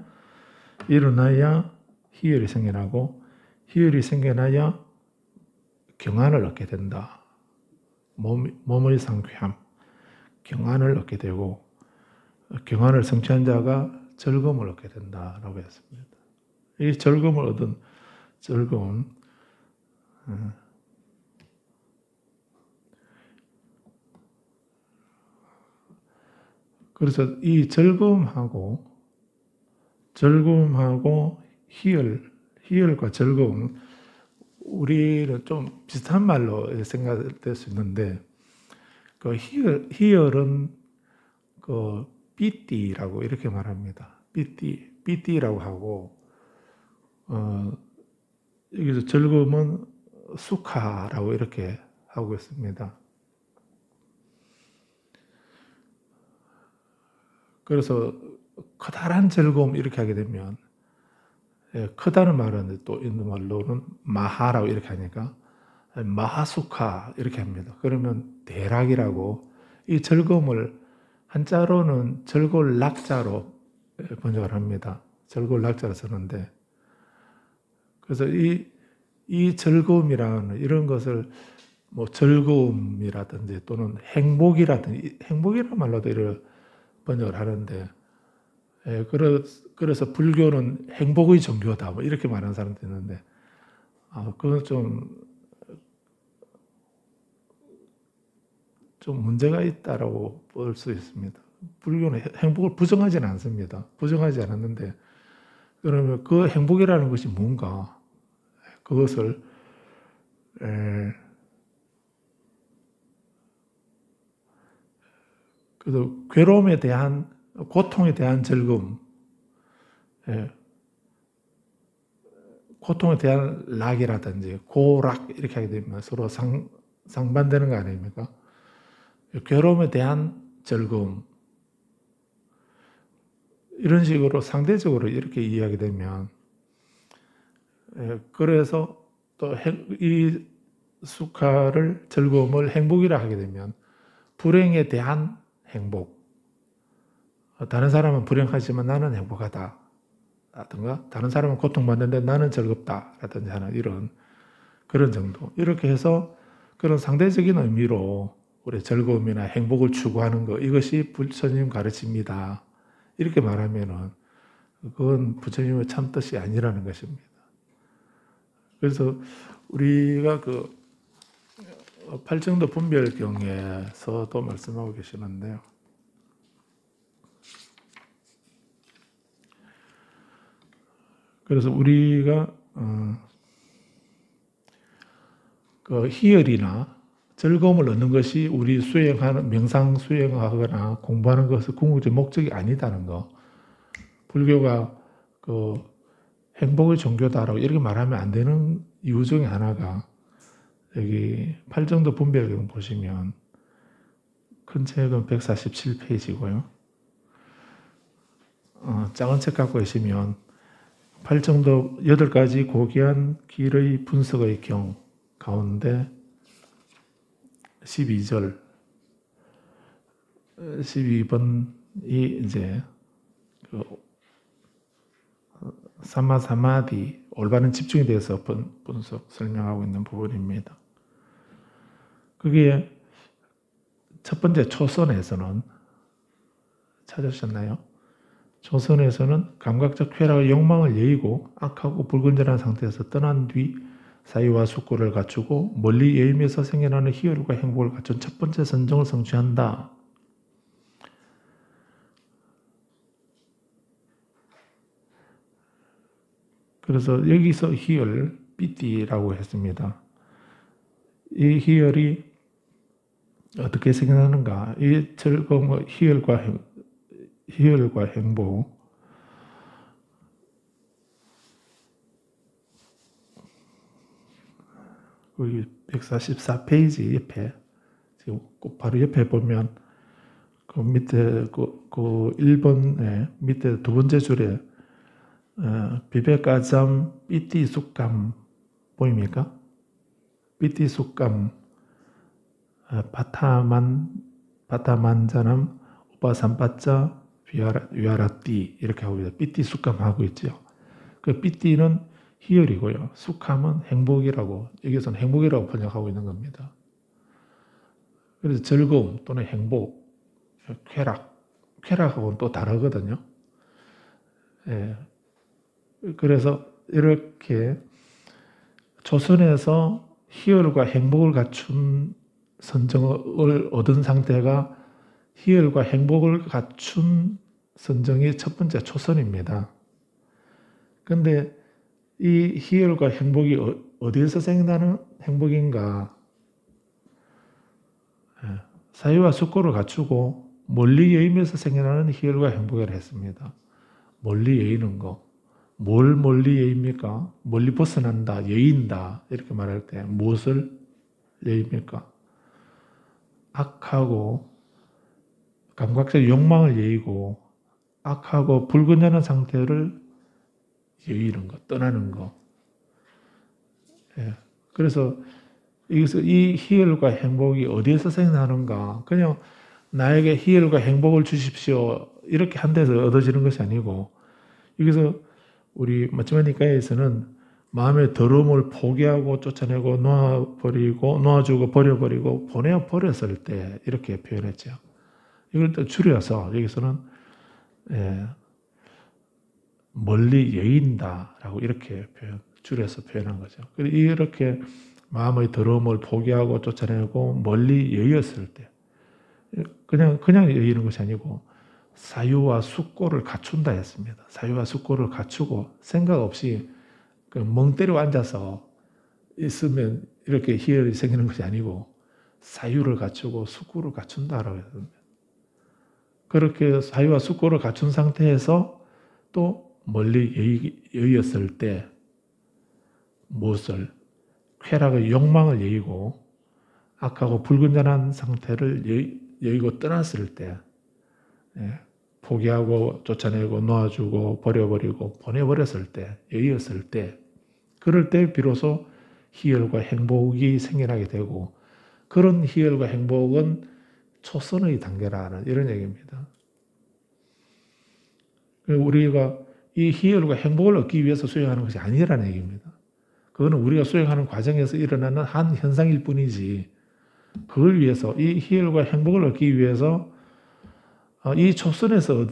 희열이 생겨나고 희열이 생겨나야 경안을 얻게 된다. 몸의 상쾌함, 경안을 얻게 되고 경안을 성취한 자가 즐거움을 얻게 된다라고 했습니다. 이 즐거움을 얻은 즐거움, 그래서 이 즐거움하고 희열과 즐거움, 우리는 좀 비슷한 말로 생각될 수 있는데, 그 희열은 그 삐띠라고 이렇게 말합니다. 삐띠라고 하고, 여기서 즐거움은 수카라고 이렇게 하고 있습니다. 그래서 커다란 즐거움 이렇게 하게 되면, 크다는 말은 또 인도 말로는 마하라고 이렇게 하니까 마하수카 이렇게 합니다. 그러면 대락이라고, 이 즐거움을 한자로는 즐거울 낙자로 번역을 합니다. 즐거울 낙자로 쓰는데, 그래서 이 즐거움이라는 이런 것을 뭐 즐거움이라든지 또는 행복이라든지, 행복이라는 말로도 이를 번역을 하는데, 그래서 불교는 행복의 종교다 뭐 이렇게 말하는 사람도 있는데, 그건 좀 문제가 있다라고 볼 수 있습니다. 불교는 행복을 부정하지는 않습니다. 부정하지 않았는데, 그러면 그 행복이라는 것이 뭔가, 그것을 그래서 괴로움에 대한, 고통에 대한 즐거움, 고통에 대한 락이라든지 고락 이렇게 하게 되면 서로 상반되는 거 아닙니까? 괴로움에 대한 즐거움, 이런 식으로 상대적으로 이렇게 이해하게 되면, 그래서 또 이 수카를, 즐거움을 행복이라 하게 되면 불행에 대한 행복, 다른 사람은 불행하지만 나는 행복하다 라든가, 다른 사람은 고통받는데 나는 즐겁다 라든지 하는 이런 그런 정도, 이렇게 해서 그런 상대적인 의미로 우리 즐거움이나 행복을 추구하는 것, 이것이 부처님 가르칩니다 이렇게 말하면은 그건 부처님의 참 뜻이 아니라는 것입니다. 그래서 우리가 그 팔정도 분별경에서도 말씀하고 계시는데요. 그래서 우리가 그 희열이나 즐거움을 얻는 것이 우리 명상 수행하거나 공부하는 것의 궁극적 목적이 아니다는 거. 불교가 그 행복의 종교다라고 이렇게 말하면 안 되는 이유 중에 하나가, 여기 팔정도 분별경 보시면 큰 책은 147페이지고요. 작은 책 갖고 계시면 팔정도 8가지 고귀한 길의 분석의 경 가운데 12번이 이제 그 사마사마디, 올바른 집중에 대해서 분석 설명하고 있는 부분입니다. 그게 첫 번째 초선에서는, 찾으셨나요? 초선에서는 감각적 쾌락의 욕망을 여의고 악하고 불건전한 상태에서 떠난 뒤 사유와 숙고를 갖추고 멀리 여임에서 생겨나는 희열과 행복을 갖춘 첫 번째 선정을 성취한다. 그래서 여기서 희열, 삐띠라고 했습니다. 이 희열이 어떻게 생겨나는가? 이 즐거움, 희열과 행복, 여기 144페이지 옆에 바로 옆에 보면 그 밑에 그 1번에 밑에 두 번째 줄에 비베까잠 삐띠 쑥감 보입니까? 삐띠 쑥감 바타만자남 우파삼빠짜 위아라띠 이렇게 하고 있어요. 삐띠 쑥감 하고 있죠. 그 삐띠는 희열이고요. 쑥함은 행복이라고, 여기서는 행복이라고 번역하고 있는 겁니다. 그래서 즐거움 또는 행복, 쾌락하고는 또 다르거든요. 예. 그래서 이렇게 조선에서 희열과 행복을 갖춘 선정을 얻은 상태가 희열과 행복을 갖춘 선정이 첫 번째 초선입니다. 근데 이 희열과 행복이 어디에서 생겨나는 행복인가? 사유와 숙고를 갖추고 멀리 여임에서 생겨나는 희열과 행복이라 했습니다. 멀리 여이는 거. 뭘 멀리 여입니까? 멀리 벗어난다, 여인다 이렇게 말할 때 무엇을 여입니까? 악하고 감각적 욕망을 여이고 악하고 불근연한 상태를 여의는 것, 떠나는 것. 예. 그래서 여기서 이 희열과 행복이 어디에서 생겨나는가? 그냥 나에게 희열과 행복을 주십시오. 이렇게 한 데서 얻어지는 것이 아니고, 여기서 우리 마지막 니까에서는 마음의 더러움을 포기하고 쫓아내고 놓아주고 버려버리고 보내버렸을 때 이렇게 표현했죠. 이걸 또 줄여서 여기서는 멀리 여인다라고 이렇게 줄여서 표현한 거죠. 이렇게 마음의 더러움을 포기하고 쫓아내고 멀리 여였을 때 그냥 여이는 것이 아니고 사유와 숙고를 갖춘다 했습니다. 사유와 숙고를 갖추고 생각 없이 멍 때리고 앉아서 있으면 이렇게 희열이 생기는 것이 아니고 사유를 갖추고 숙고를 갖춘다라고 했습니다. 그렇게 사유와 숙고를 갖춘 상태에서 또 멀리 여의었을 때 무엇을? 쾌락의 욕망을 여의고 악하고 불근전한 상태를 여의고 떠났을 때 포기하고 쫓아내고 놓아주고 버려버리고 보내버렸을 때 여의었을 때 그럴 때 비로소 희열과 행복이 생겨나게 되고 그런 희열과 행복은 초선의 단계라는 이런 얘기입니다. 우리가 이 희열과 행복을 얻기 위해서 수행하는 것이 아니라는 얘기입니다. 그거는 우리가 수행하는 과정에서 일어나는 한 현상일 뿐이지 그걸 위해서 이 희열과 행복을 얻기 위해서 이 초선에서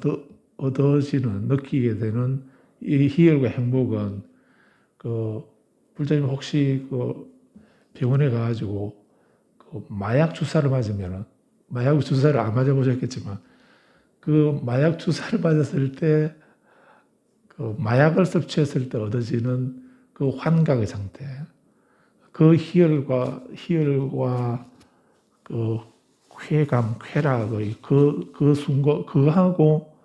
얻어지는 느끼게 되는 이 희열과 행복은 불자님 혹시 병원에 가가지고 마약 주사를 맞으면 마약 주사를 안 맞아보셨겠지만 그 마약 주사를 맞았을 때 마약을 섭취했을 때 얻어지는 그 환각의 상태, 그 희열과 그 쾌감, 쾌락의 그 순간, 그하고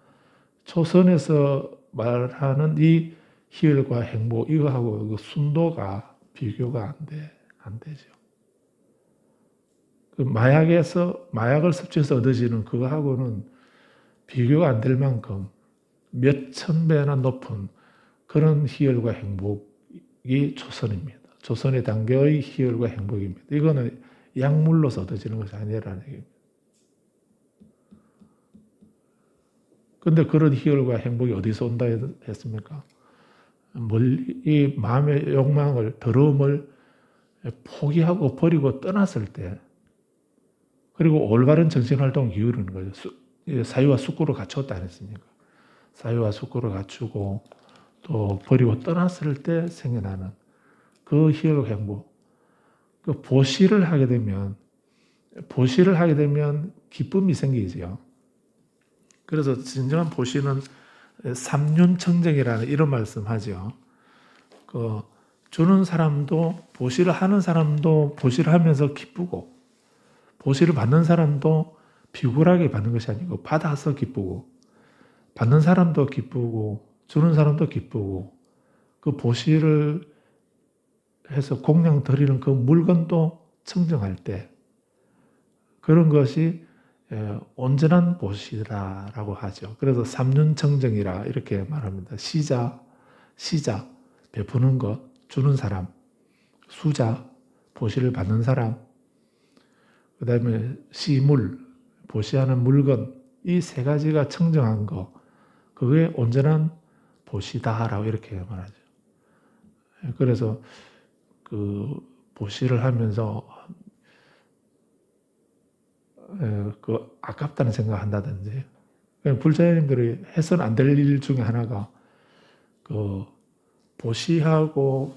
초선에서 말하는 이 희열과 행복, 이거하고 그 순도가 비교가 안 되죠. 그 마약을 섭취해서 얻어지는 그거하고는 비교가 안 될 만큼 몇천 배나 높은 그런 희열과 행복이 초선입니다. 초선의 단계의 희열과 행복입니다. 이거는 약물로서 얻어지는 것이 아니라는 얘기입니다. 그런데 그런 희열과 행복이 어디서 온다 했습니까? 이 마음의 욕망을, 더러움을 포기하고 버리고 떠났을 때, 그리고 올바른 정신활동을 기울이는 거죠. 사유와 숙고를 갖췄다 했습니까? 사유와 숙고를 갖추고 또 버리고 떠났을 때 생겨나는 그 희열과 행복. 그 보시를 하게 되면 기쁨이 생기죠. 그래서 진정한 보시는 삼륜청정이라는 이런 말씀하죠. 주는 사람도 보시를 하는 사람도 보시를 하면서 기쁘고 보시를 받는 사람도 비굴하게 받는 것이 아니고 받아서 기쁘고 받는 사람도 기쁘고 주는 사람도 기쁘고 그 보시를 해서 공양 드리는 그 물건도 청정할 때 그런 것이 온전한 보시다라고 하죠. 그래서 삼륜청정이라 이렇게 말합니다. 시자, 베푸는 것, 주는 사람, 수자, 보시를 받는 사람, 그 다음에 시물, 보시하는 물건, 이 세 가지가 청정한 거, 그게 온전한 보시다라고 이렇게 말하죠. 그래서 그 보시를 하면서 그 아깝다는 생각을 한다든지, 불자님들이 해서는 안 될 일 중에 하나가 그 보시하고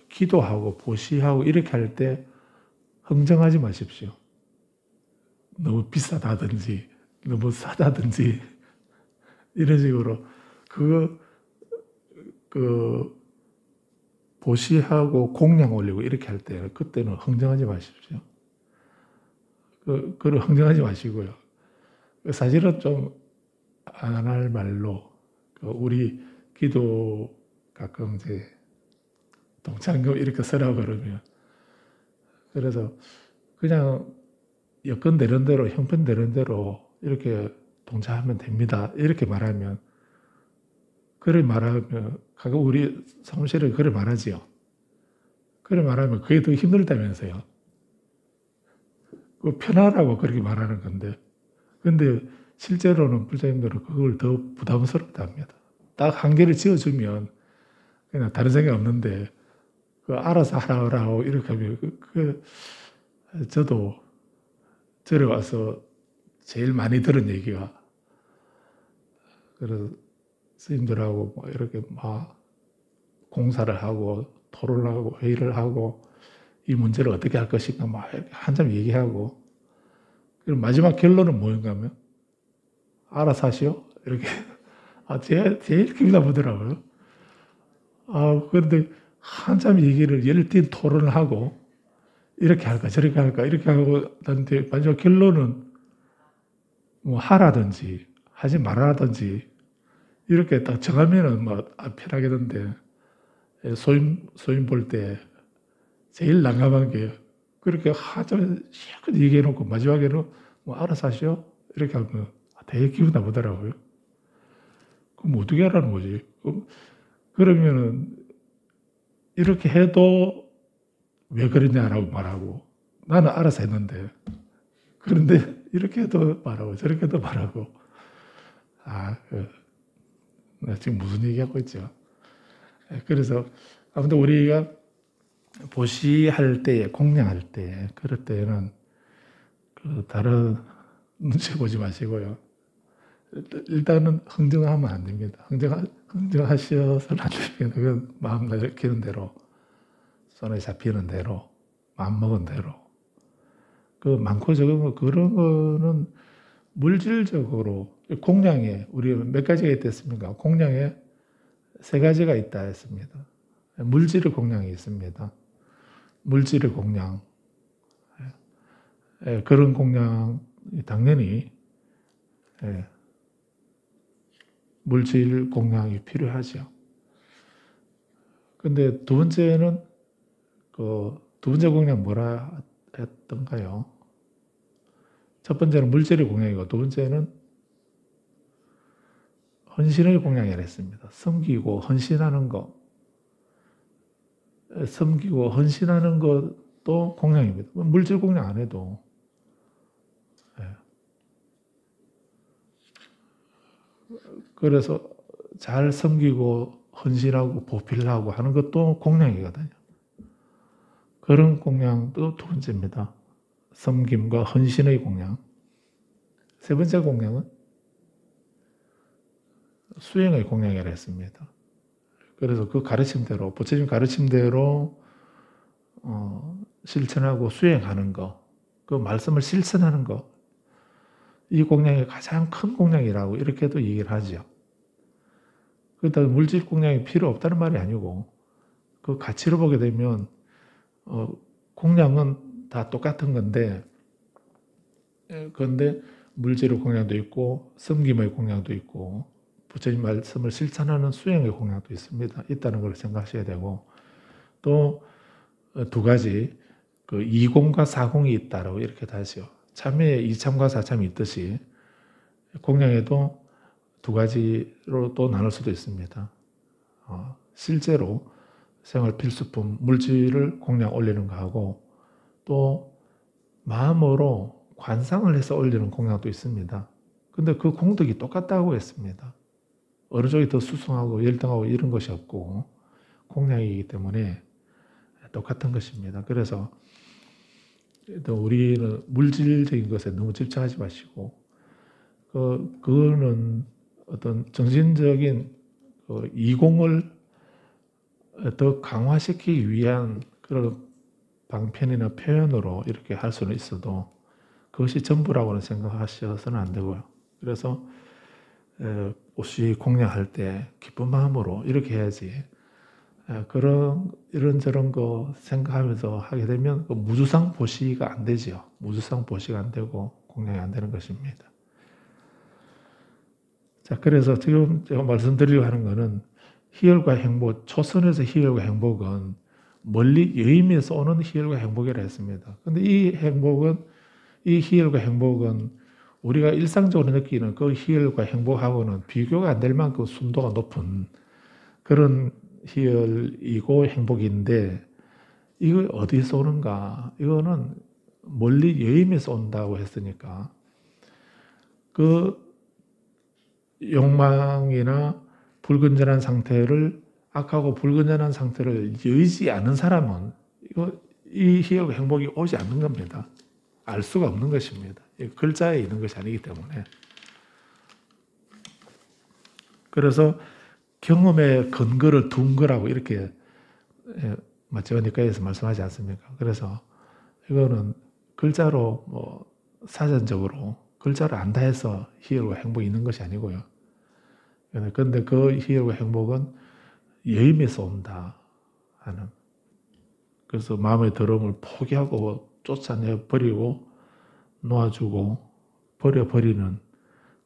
기도하고 보시하고 이렇게 할 때 흥정하지 마십시오. 너무 비싸다든지 너무 싸다든지 이런 식으로 그 보시하고 공양 올리고 이렇게 할 때 그때는 흥정하지 마십시오. 그걸 흥정하지 마시고요. 사실은 좀 안 할 말로 우리 기도 가끔 이제 동창금 이렇게 쓰라고 그러면, 그래서 그냥 여건 되는 대로 형편 되는 대로 이렇게 동참하면 됩니다. 이렇게 말하면, 그래 말하면 가끔 우리 사무실에 그래 말하지요. 그래 말하면 그게 더 힘들다면서요. 편하라고 그렇게 말하는 건데, 근데 실제로는 불자님들은 그걸 더 부담스럽다 합니다. 딱 한계를 지어주면 그냥 다른 생각 없는데, 알아서 하라고 이렇게 하면, 저도 절에 와서 제일 많이 들은 얘기가, 그래서 스님들하고 이렇게 막 공사를 하고 토론을 하고 회의를 하고 이 문제를 어떻게 할 것인가 막 한참 얘기하고, 그럼 마지막 결론은 뭐인가 하면 알아서 하시오 이렇게 제일 기분 나쁘더라고요. 그런데 한참 얘기를 열띤 토론을 하고 이렇게 할까 저렇게 할까 이렇게 하고 나한테 마지막 결론은 뭐 하라든지 하지 말아라든지 이렇게 딱 정하면은 뭐 편하겠는데, 소임 볼 때 제일 난감한 게 그렇게 한참 실컷 얘기해놓고 마지막에는 뭐 알아서 하시오 이렇게 하면 되게 기분 나쁘더라고요. 그럼 어떻게 하라는 거지? 그러면은 이렇게 해도 왜 그랬냐라고 말하고, 나는 알아서 했는데, 그런데 이렇게 해도 말하고 저렇게 해도 말하고, 나 지금 무슨 얘기하고 있죠? 그래서 아무튼 우리가 보시할 때에, 공양할 때, 그럴 때는 다른 눈치 보지 마시고요. 일단은 흥정하면 안 됩니다. 흥정하셔서는 안 됩니다. 그건 마음 가지는 대로, 손에 잡히는 대로, 마음 먹은 대로. 많고 적은 거, 그런 거는 물질적으로, 공양에, 우리 몇 가지가 있겠습니까? 공양에 세 가지가 있다 했습니다. 물질의 공양이 있습니다. 물질의 공양. 그런 공양이 당연히, 물질 공양이 필요하죠. 근데 두 번째는, 두 번째 공양 뭐라 했던가요? 첫 번째는 물질의 공양이고, 두 번째는 헌신의 공양이라 했습니다. 섬기고 헌신하는 것. 섬기고 헌신하는 것도 공양입니다. 물질 공양 안 해도. 그래서 잘 섬기고 헌신하고 보필하고 하는 것도 공양이거든요. 그런 공양도 두 번째입니다. 섬김과 헌신의 공양. 세 번째 공양은 수행의 공양이라 했습니다. 그래서 그 가르침대로, 부처님 가르침대로 실천하고 수행하는 거, 그 말씀을 실천하는 거, 이 공양이 가장 큰 공양이라고 이렇게도 얘기를 하죠. 그렇다고 물질 공양이 필요 없다는 말이 아니고, 그 가치로 보게 되면 공양은 다 똑같은 건데, 그런데 물질의 공양도 있고 섬김의 공양도 있고 부처님 말씀을 실천하는 수행의 공양도 있다는 걸 생각하셔야 되고, 또 두 가지, 이공과 사공이 있다라고 이렇게 하죠. 참회에 이참과 사참이 있듯이 공양에도 두 가지로 또 나눌 수도 있습니다. 실제로 생활 필수품 물질을 공양 올리는 거하고 또 마음으로 관상을 해서 올리는 공양도 있습니다. 근데 그 공덕이 똑같다고 했습니다. 어느 쪽이 더 수승하고 열등하고 이런 것이 없고 공양이기 때문에 똑같은 것입니다. 그래서 우리는 물질적인 것에 너무 집착하지 마시고 그거는 어떤 정신적인 이공을 더 강화시키기 위한 그런 방편이나 표현으로 이렇게 할 수는 있어도 그것이 전부라고는 생각하셔서는 안 되고요. 그래서 옷이 공양할 때 기쁜 마음으로 이렇게 해야지 그런 이런저런 거 생각하면서 하게 되면 무주상 보시가 안 되지요. 무주상 보시가 안 되고 공양이 안 되는 것입니다. 자, 그래서 지금 제가 말씀드리려고 하는 것은 희열과 행복, 초선에서 희열과 행복은 멀리 여임에서 오는 희열과 행복이라 했습니다. 근데 이 희열과 행복은 우리가 일상적으로 느끼는 그 희열과 행복하고는 비교가 안 될 만큼 순도가 높은 그런 희열이고 행복인데 이거 어디서 오는가? 이거는 멀리 여임에서 온다고 했으니까 그 욕망이나 불건전한 상태를 악하고 불건전한 상태를 여의지 않는 사람은 이 희열과 행복이 오지 않는 겁니다. 알 수가 없는 것입니다. 글자에 있는 것이 아니기 때문에. 그래서 경험의 근거를 둔 거라고 이렇게 마태복음에서 말씀하지 않습니까? 그래서 이거는 글자로 사전적으로 글자를 안다 해서 희열과 행복이 있는 것이 아니고요. 그런데 그 희열과 행복은 여임에서 온다 하는. 그래서 마음의 더러움을 포기하고 쫓아내 버리고 놓아주고 버려버리는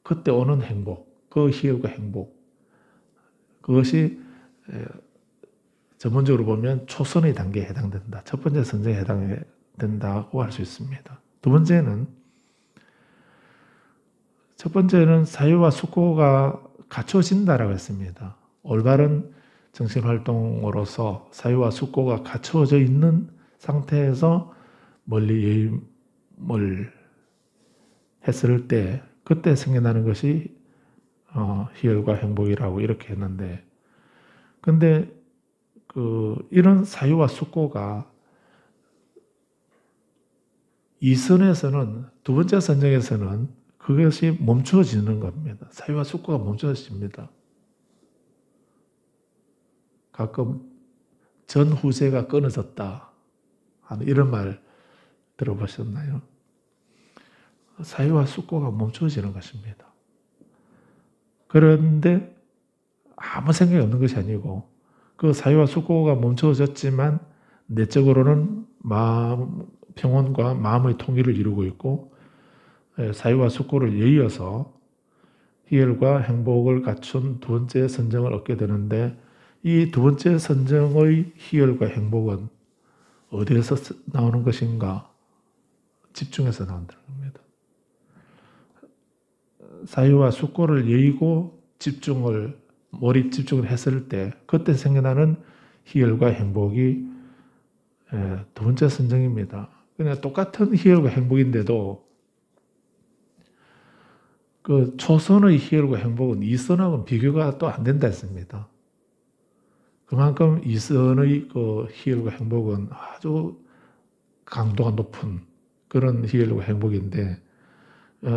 그때 오는 행복, 그 희열과 행복. 그것이 전문적으로 보면 초선의 단계에 해당된다. 첫 번째 선정에 해당된다고 할 수 있습니다. 첫 번째는 사유와 숙고가 갖춰진다라고 했습니다. 올바른 정신활동으로서 사유와 숙고가 갖춰져 있는 상태에서 멀리 예임을 했을 때 그때 생겨나는 것이 희열과 행복이라고 이렇게 했는데 근데 이런 사유와 숙고가 이선에서는 두 번째 선정에서는 그것이 멈춰지는 겁니다. 사유와 숙고가 멈춰집니다. 가끔 전후세가 끊어졌다 하는 이런 말 들어보셨나요? 사유와 숙고가 멈춰지는 것입니다. 그런데 아무 생각이 없는 것이 아니고 그 사유와 숙고가 멈춰졌지만 내적으로는 마음 평온과 마음의 통일을 이루고 있고 사유와 숙고를 이어서 희열과 행복을 갖춘 두 번째 선정을 얻게 되는데 이 두 번째 선정의 희열과 행복은 어디에서 나오는 것인가? 집중해서 나온다는 겁니다. 사유와 숙고를 여의고 몰입 집중을 했을 때 그때 생겨나는 희열과 행복이 두 번째 선정입니다. 그냥 똑같은 희열과 행복인데도 그 초선의 희열과 행복은 이선하고는 비교가 또 안 된다 했습니다. 그만큼 이선의 그 희열과 행복은 아주 강도가 높은 그런 희열과 행복인데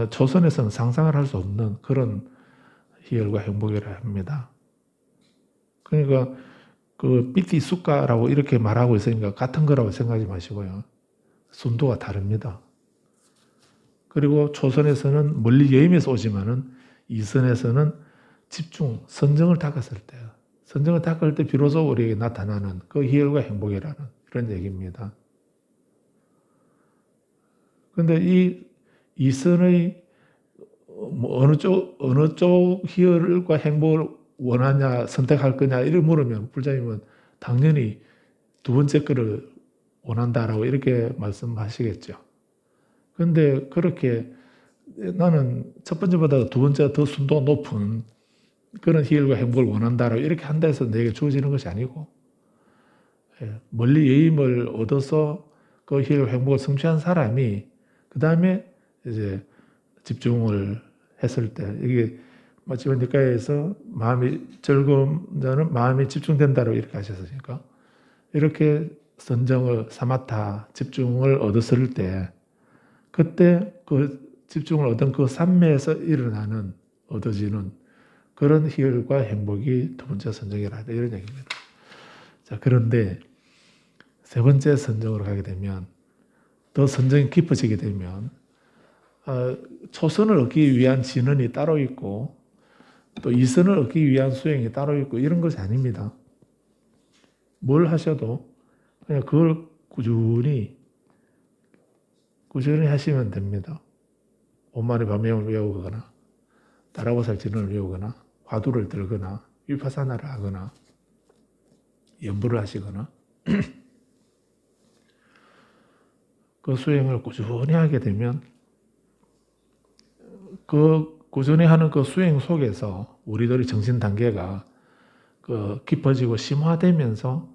초선에서는 상상을 할 수 없는 그런 희열과 행복이라 합니다. 그러니까 그 삐띠숙가라고 이렇게 말하고 있으니까 같은 거라고 생각하지 마시고요. 순도가 다릅니다. 그리고 초선에서는 멀리 예임에서 오지만은 이선에서는 집중, 선정을 닦았을 때, 선정을 닦을 때 비로소 우리에게 나타나는 그 희열과 행복이라는 그런 얘기입니다. 그런데 이 이선의 어느 쪽 희열과 행복을 원하냐, 선택할 거냐, 이를 물으면 불자님은 당연히 두 번째 거를 원한다라고 이렇게 말씀하시겠죠. 그런데 그렇게 나는 첫 번째보다 두 번째가 더 순도가 높은 그런 희열과 행복을 원한다라고 이렇게 한다 해서 내게 주어지는 것이 아니고, 멀리 예임을 얻어서 그 희열과 행복을 성취한 사람이 그 다음에 이제 집중을 했을 때, 이게 마치면 니까에서 마음이 즐거운 자는 마음이 집중된다고 이렇게 하셨으니까, 이렇게 선정을 사마타 집중을 얻었을 때, 그때 그 집중을 얻은 그 산매에서 일어나는 얻어지는 그런 희열과 행복이 두 번째 선정이라 이런 얘기입니다. 자, 그런데 세 번째 선정으로 가게 되면, 더 선정이 깊어지게 되면 초선을 얻기 위한 진언이 따로 있고 또 이선을 얻기 위한 수행이 따로 있고 이런 것이 아닙니다. 뭘 하셔도 그냥 그걸 꾸준히 하시면 됩니다. 오만의 반명을 외우거나 다라보살 진언을 외우거나 화두를 들거나 위파사나를 하거나 연부를 하시거나 그 수행을 꾸준히 하게 되면 그 꾸준히 하는 그 수행 속에서 우리들의 정신 단계가 그 깊어지고 심화되면서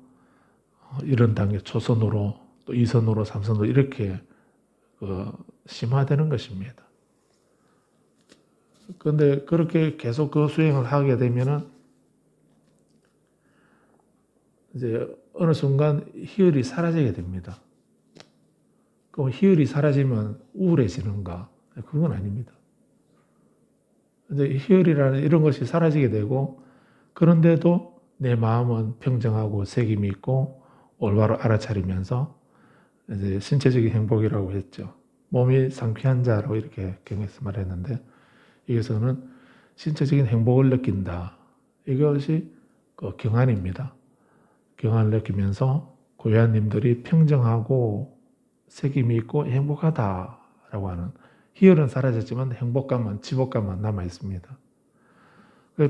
이런 단계 초선으로 또 2선으로 3선으로 이렇게 심화되는 것입니다. 그런데 그렇게 계속 그 수행을 하게 되면은 이제 어느 순간 희열이 사라지게 됩니다. 그럼 희열이 사라지면 우울해지는가? 그건 아닙니다. 이제 희열이라는 이런 것이 사라지게 되고, 그런데도 내 마음은 평정하고 책임이 있고 올바로 알아차리면서 이제 신체적인 행복이라고 했죠. 몸이 상쾌한 자라고 이렇게 경에서 말했는데, 여기서는 신체적인 행복을 느낀다. 이것이 그 경안입니다. 경안을 느끼면서 고야님들이 평정하고 책임이 있고 행복하다라고 하는, 희열은 사라졌지만 행복감만, 지복감만 남아 있습니다.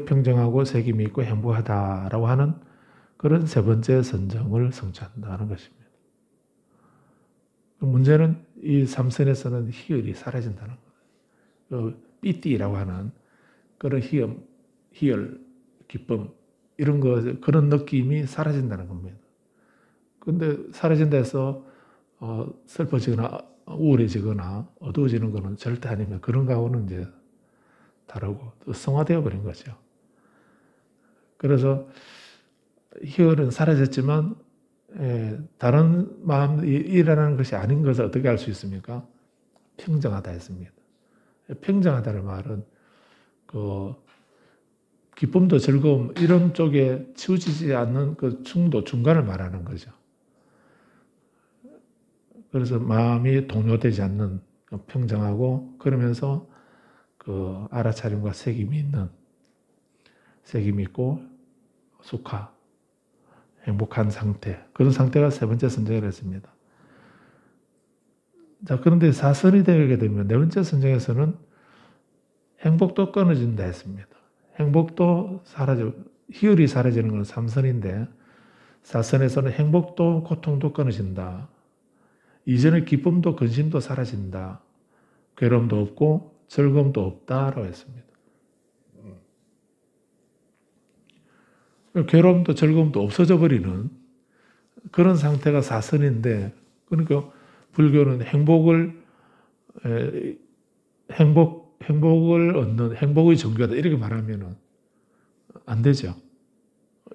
평정하고 책임이 있고 행복하다라고 하는 그런 세 번째 선정을 성취한다는 것입니다. 문제는 이 삼선에서는 희열이 사라진다는 거예요. 삐띠라고 하는 그런 희열, 기쁨, 이런 거, 그런 느낌이 사라진다는 겁니다. 근데 사라진다 해서 슬퍼지거나 우울해지거나 어두워지는 것은 절대 아니면 그런 거하고는 이제 다르고 또 성화되어 버린 거죠. 그래서 희열은 사라졌지만 다른 마음이 일어나는 것이 아닌 것을 어떻게 알 수 있습니까? 평정하다 했습니다. 평정하다는 말은 그 기쁨도 즐거움 이런 쪽에 치우치지 않는 그 중간을 말하는 거죠. 그래서 마음이 동요되지 않는 평정하고, 그러면서 그 알아차림과 책임이 있고 수카, 행복한 상태, 그런 상태가 세 번째 선정을 했습니다. 자, 그런데 사선이 되게 되면 네 번째 선정에서는 행복도 끊어진다 했습니다. 행복도 희열이 사라지는 건 삼선인데, 사선에서는 행복도 고통도 끊어진다. 이전의 기쁨도 근심도 사라진다. 괴로움도 없고 즐거움도 없다라고 했습니다. 괴로움도 즐거움도 없어져 버리는 그런 상태가 사선인데, 그러니까 불교는 행복을 얻는 행복의 정교하다 이렇게 말하면은 안 되죠.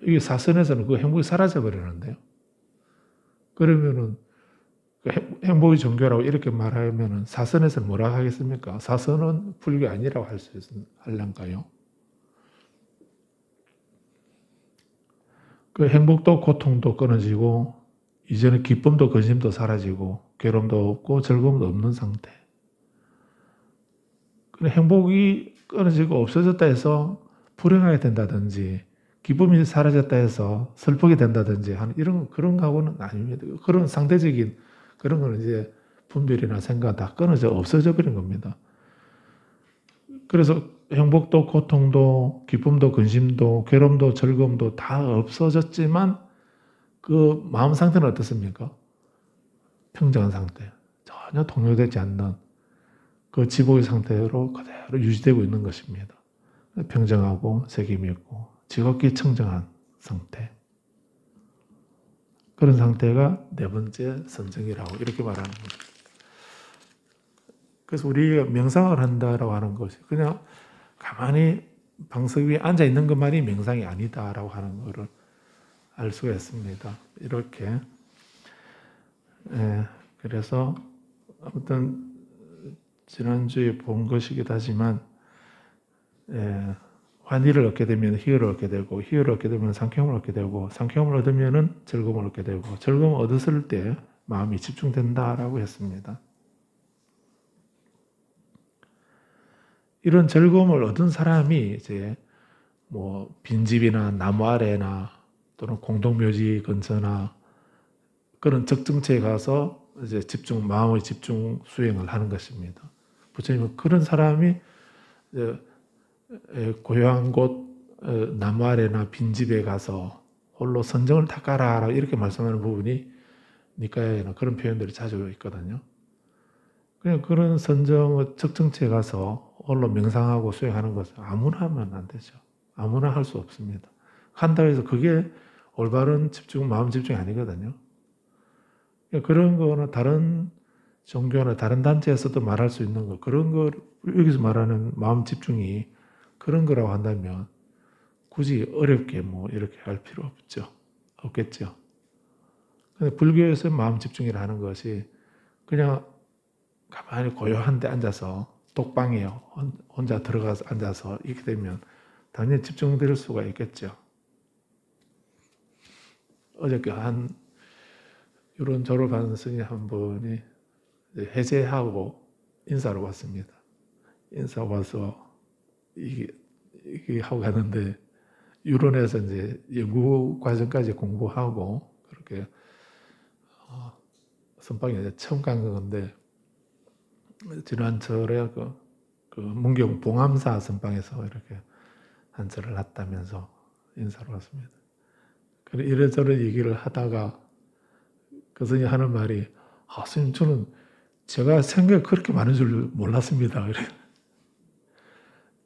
이게 사선에서는 그 행복이 사라져 버리는데요. 그러면은 행복의 정교라고 이렇게 말하면은 사선에서는 뭐라고 하겠습니까? 사선은 불교 아니라고 할란가요? 그 행복도 고통도 끊어지고 이전에 기쁨도 근심도 사라지고 괴로움도 없고 즐거움도 없는 상태. 행복이 끊어지고 없어졌다 해서 불행하게 된다든지 기쁨이 사라졌다 해서 슬프게 된다든지 하는 이런 그런 거하고는 아닙니다. 그런 상대적인 그런 거는 이제 분별이나 생각 다 끊어져 없어져 버린 겁니다. 그래서 행복도 고통도 기쁨도 근심도 괴로움도 즐거움도 다 없어졌지만 그 마음 상태는 어떻습니까? 평정한 상태. 전혀 동요되지 않는 그 지복의 상태로 그대로 유지되고 있는 것입니다. 평정하고 책임 있고 지극히 청정한 상태. 그런 상태가 네 번째 선정이라고 이렇게 말하는 거죠. 그래서 우리가 명상을 한다라고 하는 것이 그냥 가만히 방석 위에 앉아 있는 것만이 명상이 아니다라고 하는 것을 알 수가 있습니다. 이렇게. 그래서 아무튼 지난주에 본 것이기도 하지만 환희를 얻게 되면 희열을 얻게 되고 희열을 얻게 되면 상쾌함을 얻게 되고 상쾌함을 얻으면 즐거움을 얻게 되고 즐거움을 얻었을 때 마음이 집중된다라고 했습니다. 이런 즐거움을 얻은 사람이 이제 뭐 빈집이나 나무 아래나 또는 공동묘지 근처나 그런 적정체에 가서 이제 마음의 집중 수행을 하는 것입니다. 부처님은 그런 사람이 고요한 곳 나무 아래나 빈집에 가서 홀로 선정을 닦아라 이렇게 말씀하는 부분이 니까야에는 그런 표현들이 자주 있거든요. 그냥 그런 선정의 적정체에 가서 홀로 명상하고 수행하는 것은 아무나 하면 안 되죠. 아무나 할 수 없습니다. 한다고 해서 그게 올바른 집중, 마음 집중이 아니거든요. 그런 거는 다른 종교나 다른 단체에서도 말할 수 있는 거, 그런 거, 여기서 말하는 마음 집중이 그런 거라고 한다면 굳이 어렵게 뭐 이렇게 할 필요 없겠죠. 근데 불교에서 마음 집중이라 하는 것이 그냥 가만히 고요한 데 앉아서 독방에 혼자 들어가서 앉아서 이렇게 되면 당연히 집중될 수가 있겠죠. 어저께 이런 졸업하는 스님 한 분이 해제하고 인사로 왔습니다. 인사 와서 이게 하고 가는데 유론에서 이제 연구 과정까지 공부하고 그렇게 선방에 처음 간 건데 지난철에 그 문경 봉암사 선방에서 이렇게 한 절을 했다면서 인사로 왔습니다. 그래 이래저래 얘기를 하다가 그 스님이 하는 말이 스님 저는 제가 생각이 그렇게 많은 줄 몰랐습니다. 그래.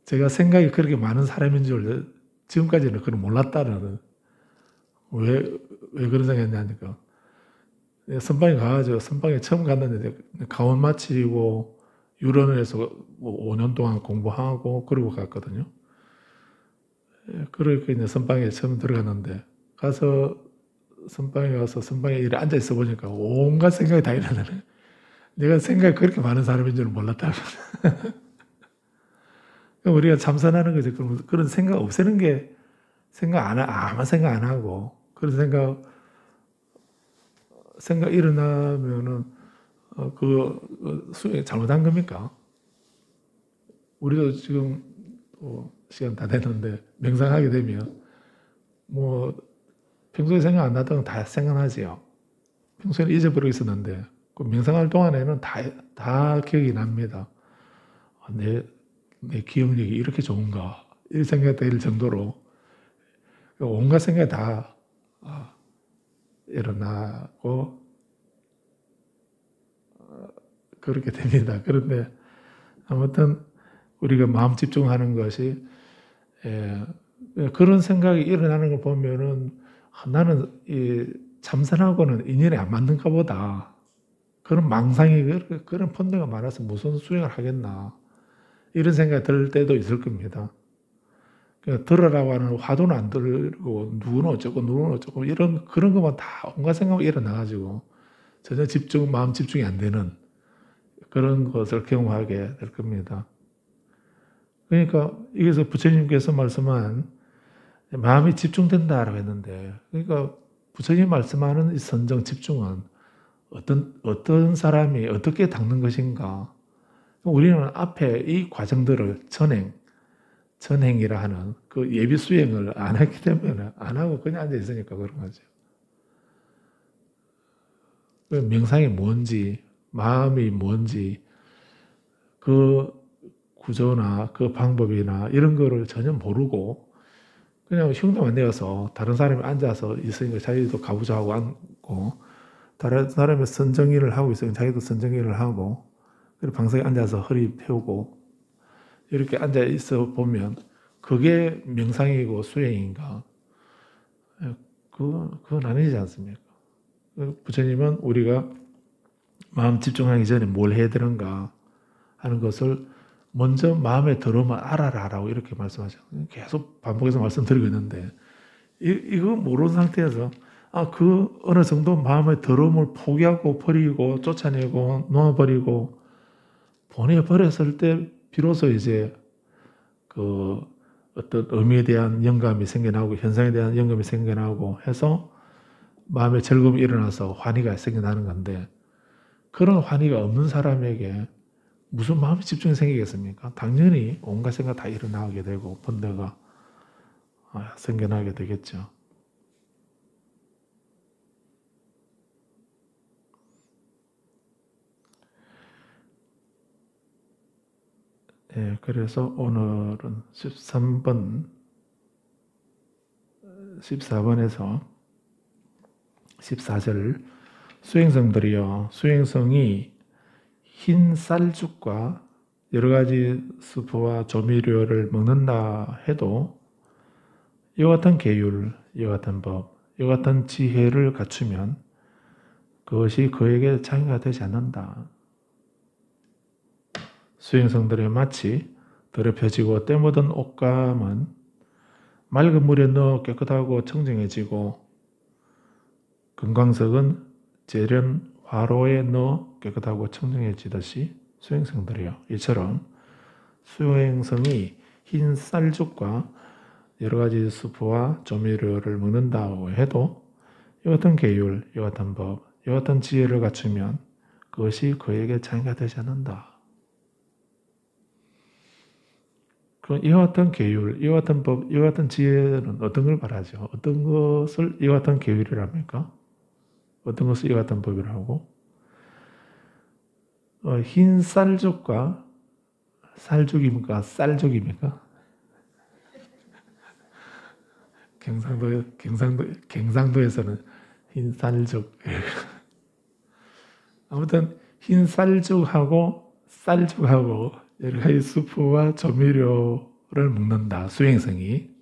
제가 생각이 그렇게 많은 사람인 줄 지금까지는 그걸 몰랐다는 왜 그런 생각했냐니까 선방에 가가지고 선방에 처음 갔는데 가원 마치고 유런을 해서 뭐 5년 동안 공부하고 그러고 갔거든요. 그러니까 이제 선방에 처음 들어갔는데 가서 선방에 가서 선방에 이렇게 앉아 있어 보니까 온갖 생각이 다 일어나네. 내가 생각이 그렇게 많은 사람인 줄 몰랐다. 우리가 참선하는 거지. 그런 생각 없애는 게 아무 생각 안 하고 그런 생각 일어나면은 그 수행이 잘못한 겁니까? 우리도 지금 시간 다 됐는데 명상하게 되면 뭐 평소에 생각 안 나던 건 다 생각나지요. 평소에는 잊어버리고 있었는데 그 명상할 동안에는 다 기억이 납니다. 내 기억력이 이렇게 좋은가 이런 생각이 들 정도로 온갖 생각이 다 일어나고 그렇게 됩니다. 그런데 아무튼 우리가 마음 집중하는 것이 그런 생각이 일어나는 걸 보면은 나는 이 참선하고는 인연이 안 맞는가 보다. 그런 망상이 그런 펀드가 많아서 무슨 수행을 하겠나 이런 생각이 들 때도 있을 겁니다. 들으라고 하는 화두는 안 들고 누구는 어쩌고 이런 그런 것만 다 온갖 생각이 일어나가지고 전혀 마음 집중이 안 되는 그런 것을 경험하게 될 겁니다. 그러니까 여기서 부처님께서 말씀한 마음이 집중된다라고 했는데 그러니까 부처님 말씀하는 이 선정 집중은 어떤 사람이 어떻게 닦는 것인가 우리는 앞에 이 과정들을 전행이라 하는 그 예비 수행을 안 했기 때문에 안 하고 그냥 앉아 있으니까 그런 거죠. 명상이 뭔지, 마음이 뭔지, 그 구조나 그 방법이나 이런 거를 전혀 모르고 그냥 흉내만 내어서 다른 사람이 앉아서 있으니까 자기도 가부좌 하고 앉고 다른 사람이 선정일을 하고 있으니까 자기도 선정일을 하고 그리고 방석에 앉아서 허리 펴고 이렇게 앉아 있어 보면 그게 명상이고 수행인가? 그건 아니지 않습니까? 부처님은 우리가 마음 집중하기 전에 뭘 해야 되는가 하는 것을 먼저 마음에 들어오면 알아라라고 이렇게 말씀하죠. 계속 반복해서 말씀드리고 있는데 이거 모르는 상태에서 그 어느 정도 마음에 들어옴을 포기하고 버리고 쫓아내고 놓아버리고 보내버렸을 때 비로소 이제 그 어떤 의미에 대한 영감이 생겨나고 현상에 대한 영감이 생겨나고 해서 마음의 즐거움이 일어나서 환희가 생겨나는 건데 그런 환희가 없는 사람에게 무슨 마음의 집중이 생기겠습니까? 당연히 온갖 생각 다 일어나게 되고 번뇌가 생겨나게 되겠죠. 예, 그래서 오늘은 13번, 14번에서 14절 수행성들이여 수행성이 흰 쌀죽과 여러 가지 스프와 조미료를 먹는다 해도 이와 같은 계율, 이와 같은 법, 이와 같은 지혜를 갖추면 그것이 그에게 장애가 되지 않는다. 수행성들이 마치 더럽혀지고 때 묻은 옷감은 맑은 물에 넣어 깨끗하고 청정해지고 금광석은 재련 화로에 넣어 깨끗하고 청정해지듯이 수행성들이요. 이처럼 수행성이 흰 쌀죽과 여러 가지 수프와 조미료를 먹는다고 해도 이 같은 계율, 이 같은 법, 이 같은 지혜를 갖추면 그것이 그에게 장애가 되지 않는다. 그럼 이와 같은 계율, 이와 같은 법, 이와 같은 지혜는 어떤 걸 말하죠? 어떤 것을 이와 같은 계율이랍니까? 어떤 것을 이와 같은 법이라고? 흰 쌀죽과 쌀죽입니까? 쌀죽입니까? 경상도에서는 흰 쌀죽. 아무튼 흰 쌀죽하고 여러 가지 수프와 조미료를 먹는다. 수행성이.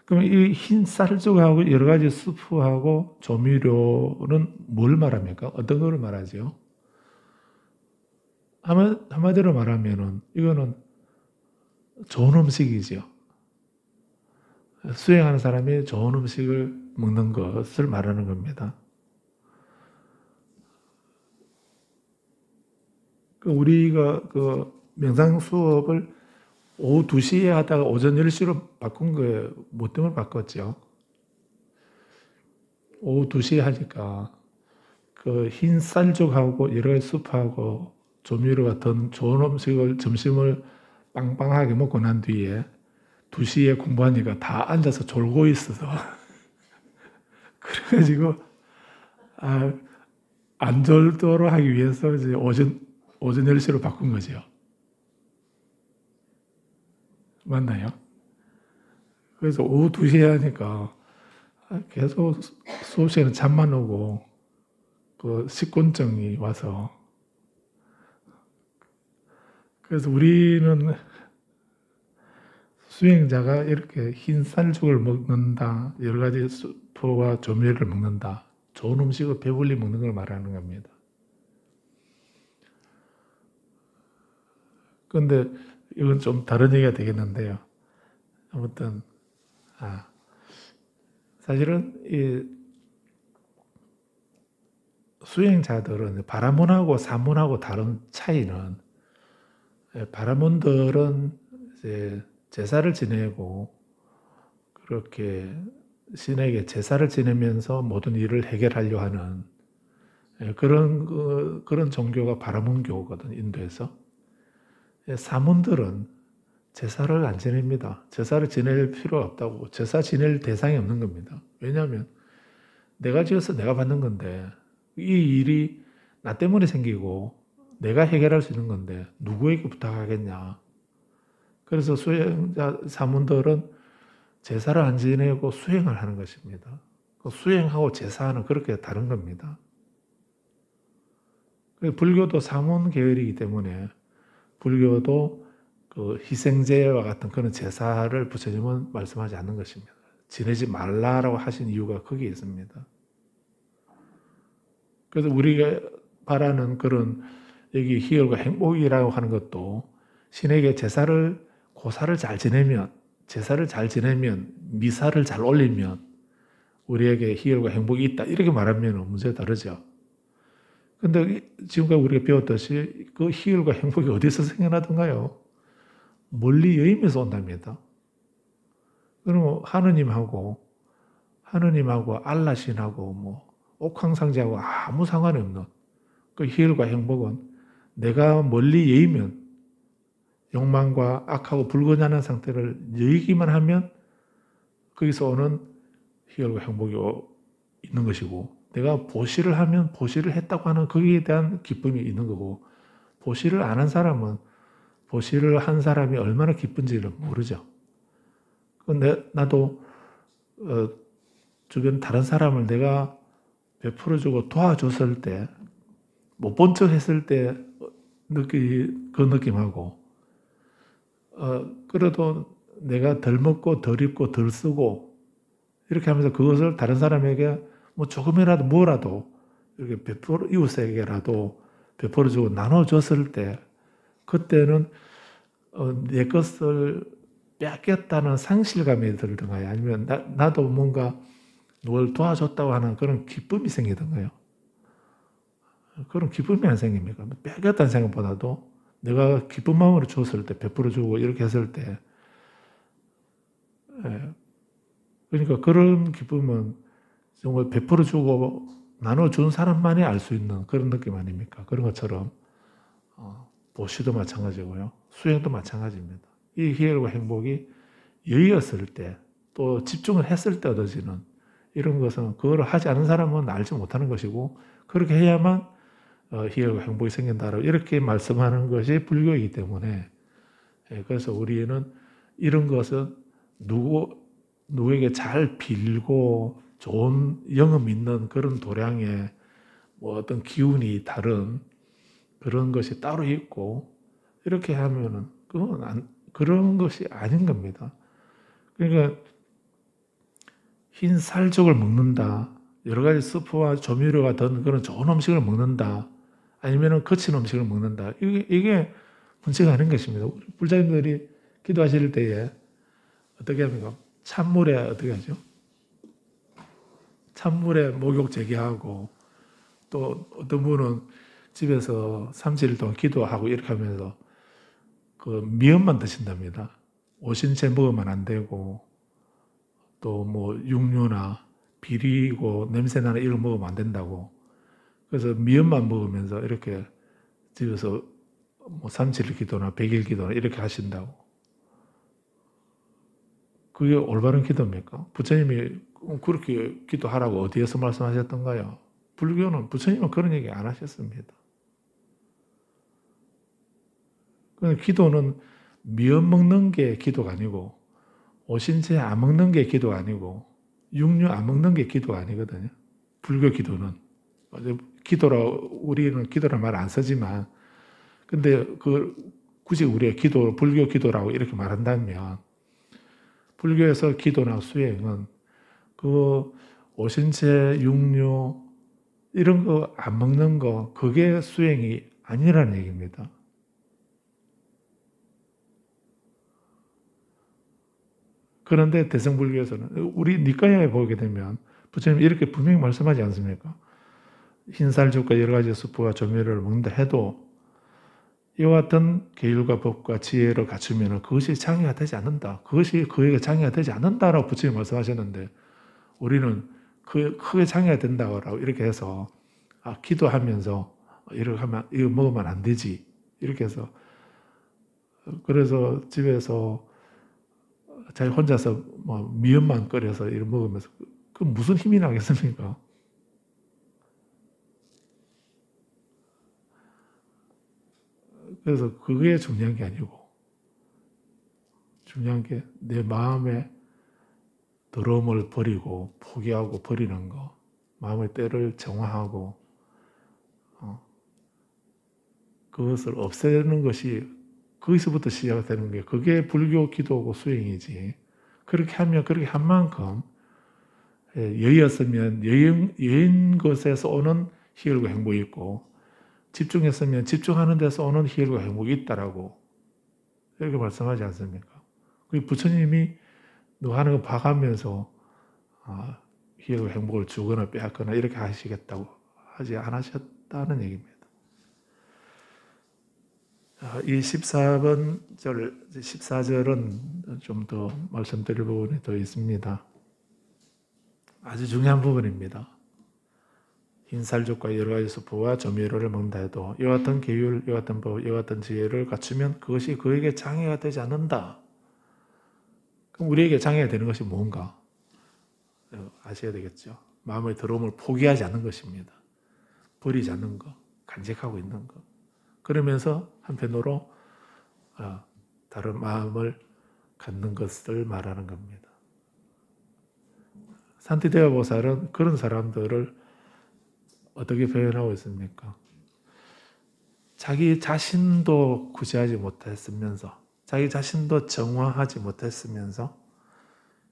그럼 이 흰 쌀죽하고 여러 가지 수프하고 조미료는 뭘 말합니까? 어떤 걸 말하죠? 한마디로 말하면은 이거는 좋은 음식이죠. 수행하는 사람이 좋은 음식을 먹는 것을 말하는 겁니다. 우리가 그 명상 수업을 오후 2시에 하다가 오전 10시로 바꾼 거예요. 뭐 때문에 바꿨죠? 오후 2시에 하니까 그 흰 쌀죽하고 여러 가지 수프하고 조미료 같은 좋은 음식을 점심을 빵빵하게 먹고 난 뒤에 2시에 공부하니까 다 앉아서 졸고 있어서 그래가지고 안 졸도록 하기 위해서 이제 오전 10시로 바꾼 거죠. 맞나요? 그래서 오후 2시에 하니까 계속 수업 시간에 잠만 오고 그 식곤증이 와서 그래서 우리는 수행자가 이렇게 흰 쌀죽을 먹는다, 여러 가지 수프와 조미료를 먹는다, 좋은 음식을 배불리 먹는 걸 말하는 겁니다. 그런데 이건 좀 다른 얘기가 되겠는데요. 아무튼 사실은 이 수행자들은 바라문하고 사문하고 다른 차이는 바라문들은 이제 제사를 지내고 그렇게 신에게 제사를 지내면서 모든 일을 해결하려 하는 그런 종교가 바라문교거든, 인도에서. 사문들은 제사를 안 지냅니다. 제사를 지낼 필요가 없다고. 제사 지낼 대상이 없는 겁니다. 왜냐하면 내가 지어서 내가 받는 건데 이 일이 나 때문에 생기고 내가 해결할 수 있는 건데 누구에게 부탁하겠냐. 그래서 수행자 사문들은 제사를 안 지내고 수행을 하는 것입니다. 수행하고 제사는 그렇게 다른 겁니다. 불교도 사문 계열이기 때문에 불교도 그 희생제와 같은 그런 제사를 부처님은 말씀하지 않는 것입니다. 지내지 말라라고 하신 이유가 거기에 있습니다. 그래서 우리가 바라는 그런 여기 희열과 행복이라고 하는 것도 신에게 고사를 잘 지내면, 제사를 잘 지내면, 미사를 잘 올리면 우리에게 희열과 행복이 있다. 이렇게 말하면 문제가 다르죠. 근데 지금까지 우리가 배웠듯이 그 희열과 행복이 어디서 생겨나던가요? 멀리 여임에서 온답니다. 그러면 하느님하고 알라신하고 뭐 옥황상제하고 아무 상관이 없는 그 희열과 행복은 내가 멀리 여의면 욕망과 악하고 불건전한 상태를 여의기만 하면 거기서 오는 희열과 행복이 있는 것이고, 내가 보시를 하면 보시를 했다고 하는 거기에 대한 기쁨이 있는 거고, 보시를 안 한 사람은 보시를 한 사람이 얼마나 기쁜지를 모르죠. 근데 나도 주변 다른 사람을 내가 베풀어주고 도와줬을 때, 못 본 척 했을 때 그 느낌하고, 그래도 내가 덜 먹고 덜 입고 덜 쓰고 이렇게 하면서 그것을 다른 사람에게 뭐 조금이라도 뭐라도 이렇게 이웃에게라도 베풀어주고 나눠줬을 때, 그때는 내 것을 뺏겼다는 상실감이 들던가요? 아니면 나도 뭔가 누굴 도와줬다고 하는 그런 기쁨이 생기던가요? 그런 기쁨이 안 생깁니까? 뺏겼다는 생각보다도 내가 기쁜 마음으로 줬을 때, 베풀어주고 이렇게 했을 때, 그러니까 그런 기쁨은 정말 베풀어주고 나눠준 사람만이 알 수 있는 그런 느낌 아닙니까? 그런 것처럼 보시도 마찬가지고요. 수행도 마찬가지입니다. 이 희열과 행복이 여의었을 때, 또 집중을 했을 때 얻어지는 이런 것은 그걸 하지 않은 사람은 알지 못하는 것이고, 그렇게 해야만 희열과 행복이 생긴다라고 이렇게 말씀하는 것이 불교이기 때문에, 그래서 우리는 이런 것은 누구에게 잘 빌고 좋은 영험 있는 그런 도량의 뭐 어떤 기운이 다른 그런 것이 따로 있고 이렇게 하면은 그런 것이 아닌 겁니다. 그러니까 흰 살족을 먹는다, 여러 가지 스프와 조미료가 든 그런 좋은 음식을 먹는다, 아니면은 거친 음식을 먹는다, 이게 문제가 아닌 것입니다. 불자님들이 기도하실 때에 어떻게 합니까? 찬물에 어떻게 하죠? 찬물에 목욕 제기하고, 또 어떤 분은 집에서 3-7일 동안 기도하고 이렇게 하면서 그 미음만 드신답니다. 오신채 먹으면 안 되고, 또 뭐 육류나 비리고 냄새나는 이런 거 먹으면 안 된다고. 그래서 미음만 먹으면서 이렇게 집에서 뭐 3-7일 기도나 100일 기도나 이렇게 하신다고. 그게 올바른 기도입니까? 부처님이 그렇게 기도하라고 어디에서 말씀하셨던가요? 불교는 부처님은 그런 얘기 안 하셨습니다. 기도는 미음 먹는 게 기도가 아니고, 오신채 안 먹는 게 기도가 아니고, 육류 안 먹는 게 기도가 아니거든요. 불교 기도는. 우리는 기도란 말 안 쓰지만, 근데 굳이 우리가 불교 기도라고 이렇게 말한다면, 불교에서 기도나 수행은 그 오신채, 육류 이런 거 안 먹는 거, 그게 수행이 아니라는 얘기입니다. 그런데 대승불교에서는, 우리 니까야에 보게 되면 부처님 이렇게 분명히 말씀하지 않습니까? 흰살죽과 여러 가지 수프와 조미료를 먹는다 해도 이와 같은 계율과 법과 지혜를 갖추면 그것이 장애가 되지 않는다. 그것이 그에게 장애가 되지 않는다라고 부처님 말씀하셨는데, 우리는 크게 장애가 된다고 이렇게 해서 기도하면서 이렇게 하면 이거 먹으면 안 되지 이렇게 해서, 그래서 집에서 자기 혼자서 뭐 미음만 끓여서 이렇게 먹으면서 그 무슨 힘이 나겠습니까? 그래서 그게 중요한 게 아니고, 중요한 게 내 마음의 더러움을 버리고 포기하고 버리는 거, 마음의 때를 정화하고 그것을 없애는 것이 거기서부터 시작되는 게 그게 불교 기도고 수행이지. 그렇게 하면 그렇게 한 만큼 여의였으면 여인 것에서 오는 희열과 행복이 있고 집중했으면 집중하는 데서 오는 희열과 행복이 있다라고 이렇게 말씀하지 않습니까? 그 부처님이 너 하는 거 봐가면서 희열과 행복을 주거나 빼앗거나 이렇게 하시겠다고 하지 않으셨다는 얘기입니다. 이 14절은 좀 더 말씀드릴 부분이 더 있습니다. 아주 중요한 부분입니다. 흰살죽과 여러 가지 수포와 조미료를 먹는다 해도 이와 같은 계율, 이와 같은 법, 이와 같은 지혜를 갖추면 그것이 그에게 장애가 되지 않는다. 그럼 우리에게 장애가 되는 것이 뭔가? 아셔야 되겠죠. 마음의 더러움을 포기하지 않는 것입니다. 버리지 않는 것, 간직하고 있는 것. 그러면서 한편으로 다른 마음을 갖는 것을 말하는 겁니다. 산티데오 보살은 그런 사람들을 어떻게 표현하고 있습니까? 자기 자신도 구제하지 못했으면서 자기 자신도 정화하지 못했으면서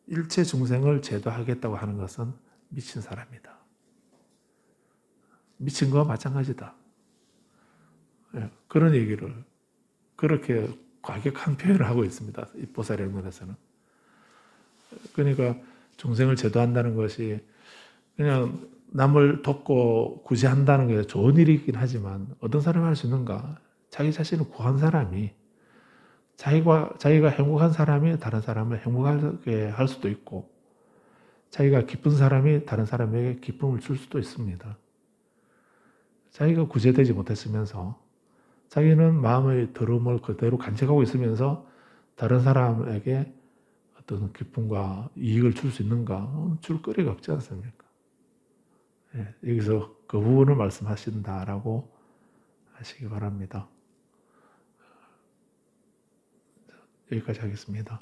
일체 중생을 제도하겠다고 하는 것은 미친 사람이다. 미친 거와 마찬가지다. 그런 얘기를 그렇게 과격한 표현을 하고 있습니다. 이 보살행문에서는. 그러니까 중생을 제도한다는 것이 그냥 남을 돕고 구제한다는 게 좋은 일이긴 하지만 어떤 사람이 할 수 있는가? 자기 자신을 구한 사람이 자기가 행복한 사람이 다른 사람을 행복하게 할 수도 있고 자기가 기쁜 사람이 다른 사람에게 기쁨을 줄 수도 있습니다. 자기가 구제되지 못했으면서 자기는 마음의 더러움을 그대로 간직하고 있으면서 다른 사람에게 어떤 기쁨과 이익을 줄 수 있는가? 줄 거리가 없지 않습니까? 여기서 그 부분을 말씀하신다라고 하시기 바랍니다. 여기까지 하겠습니다.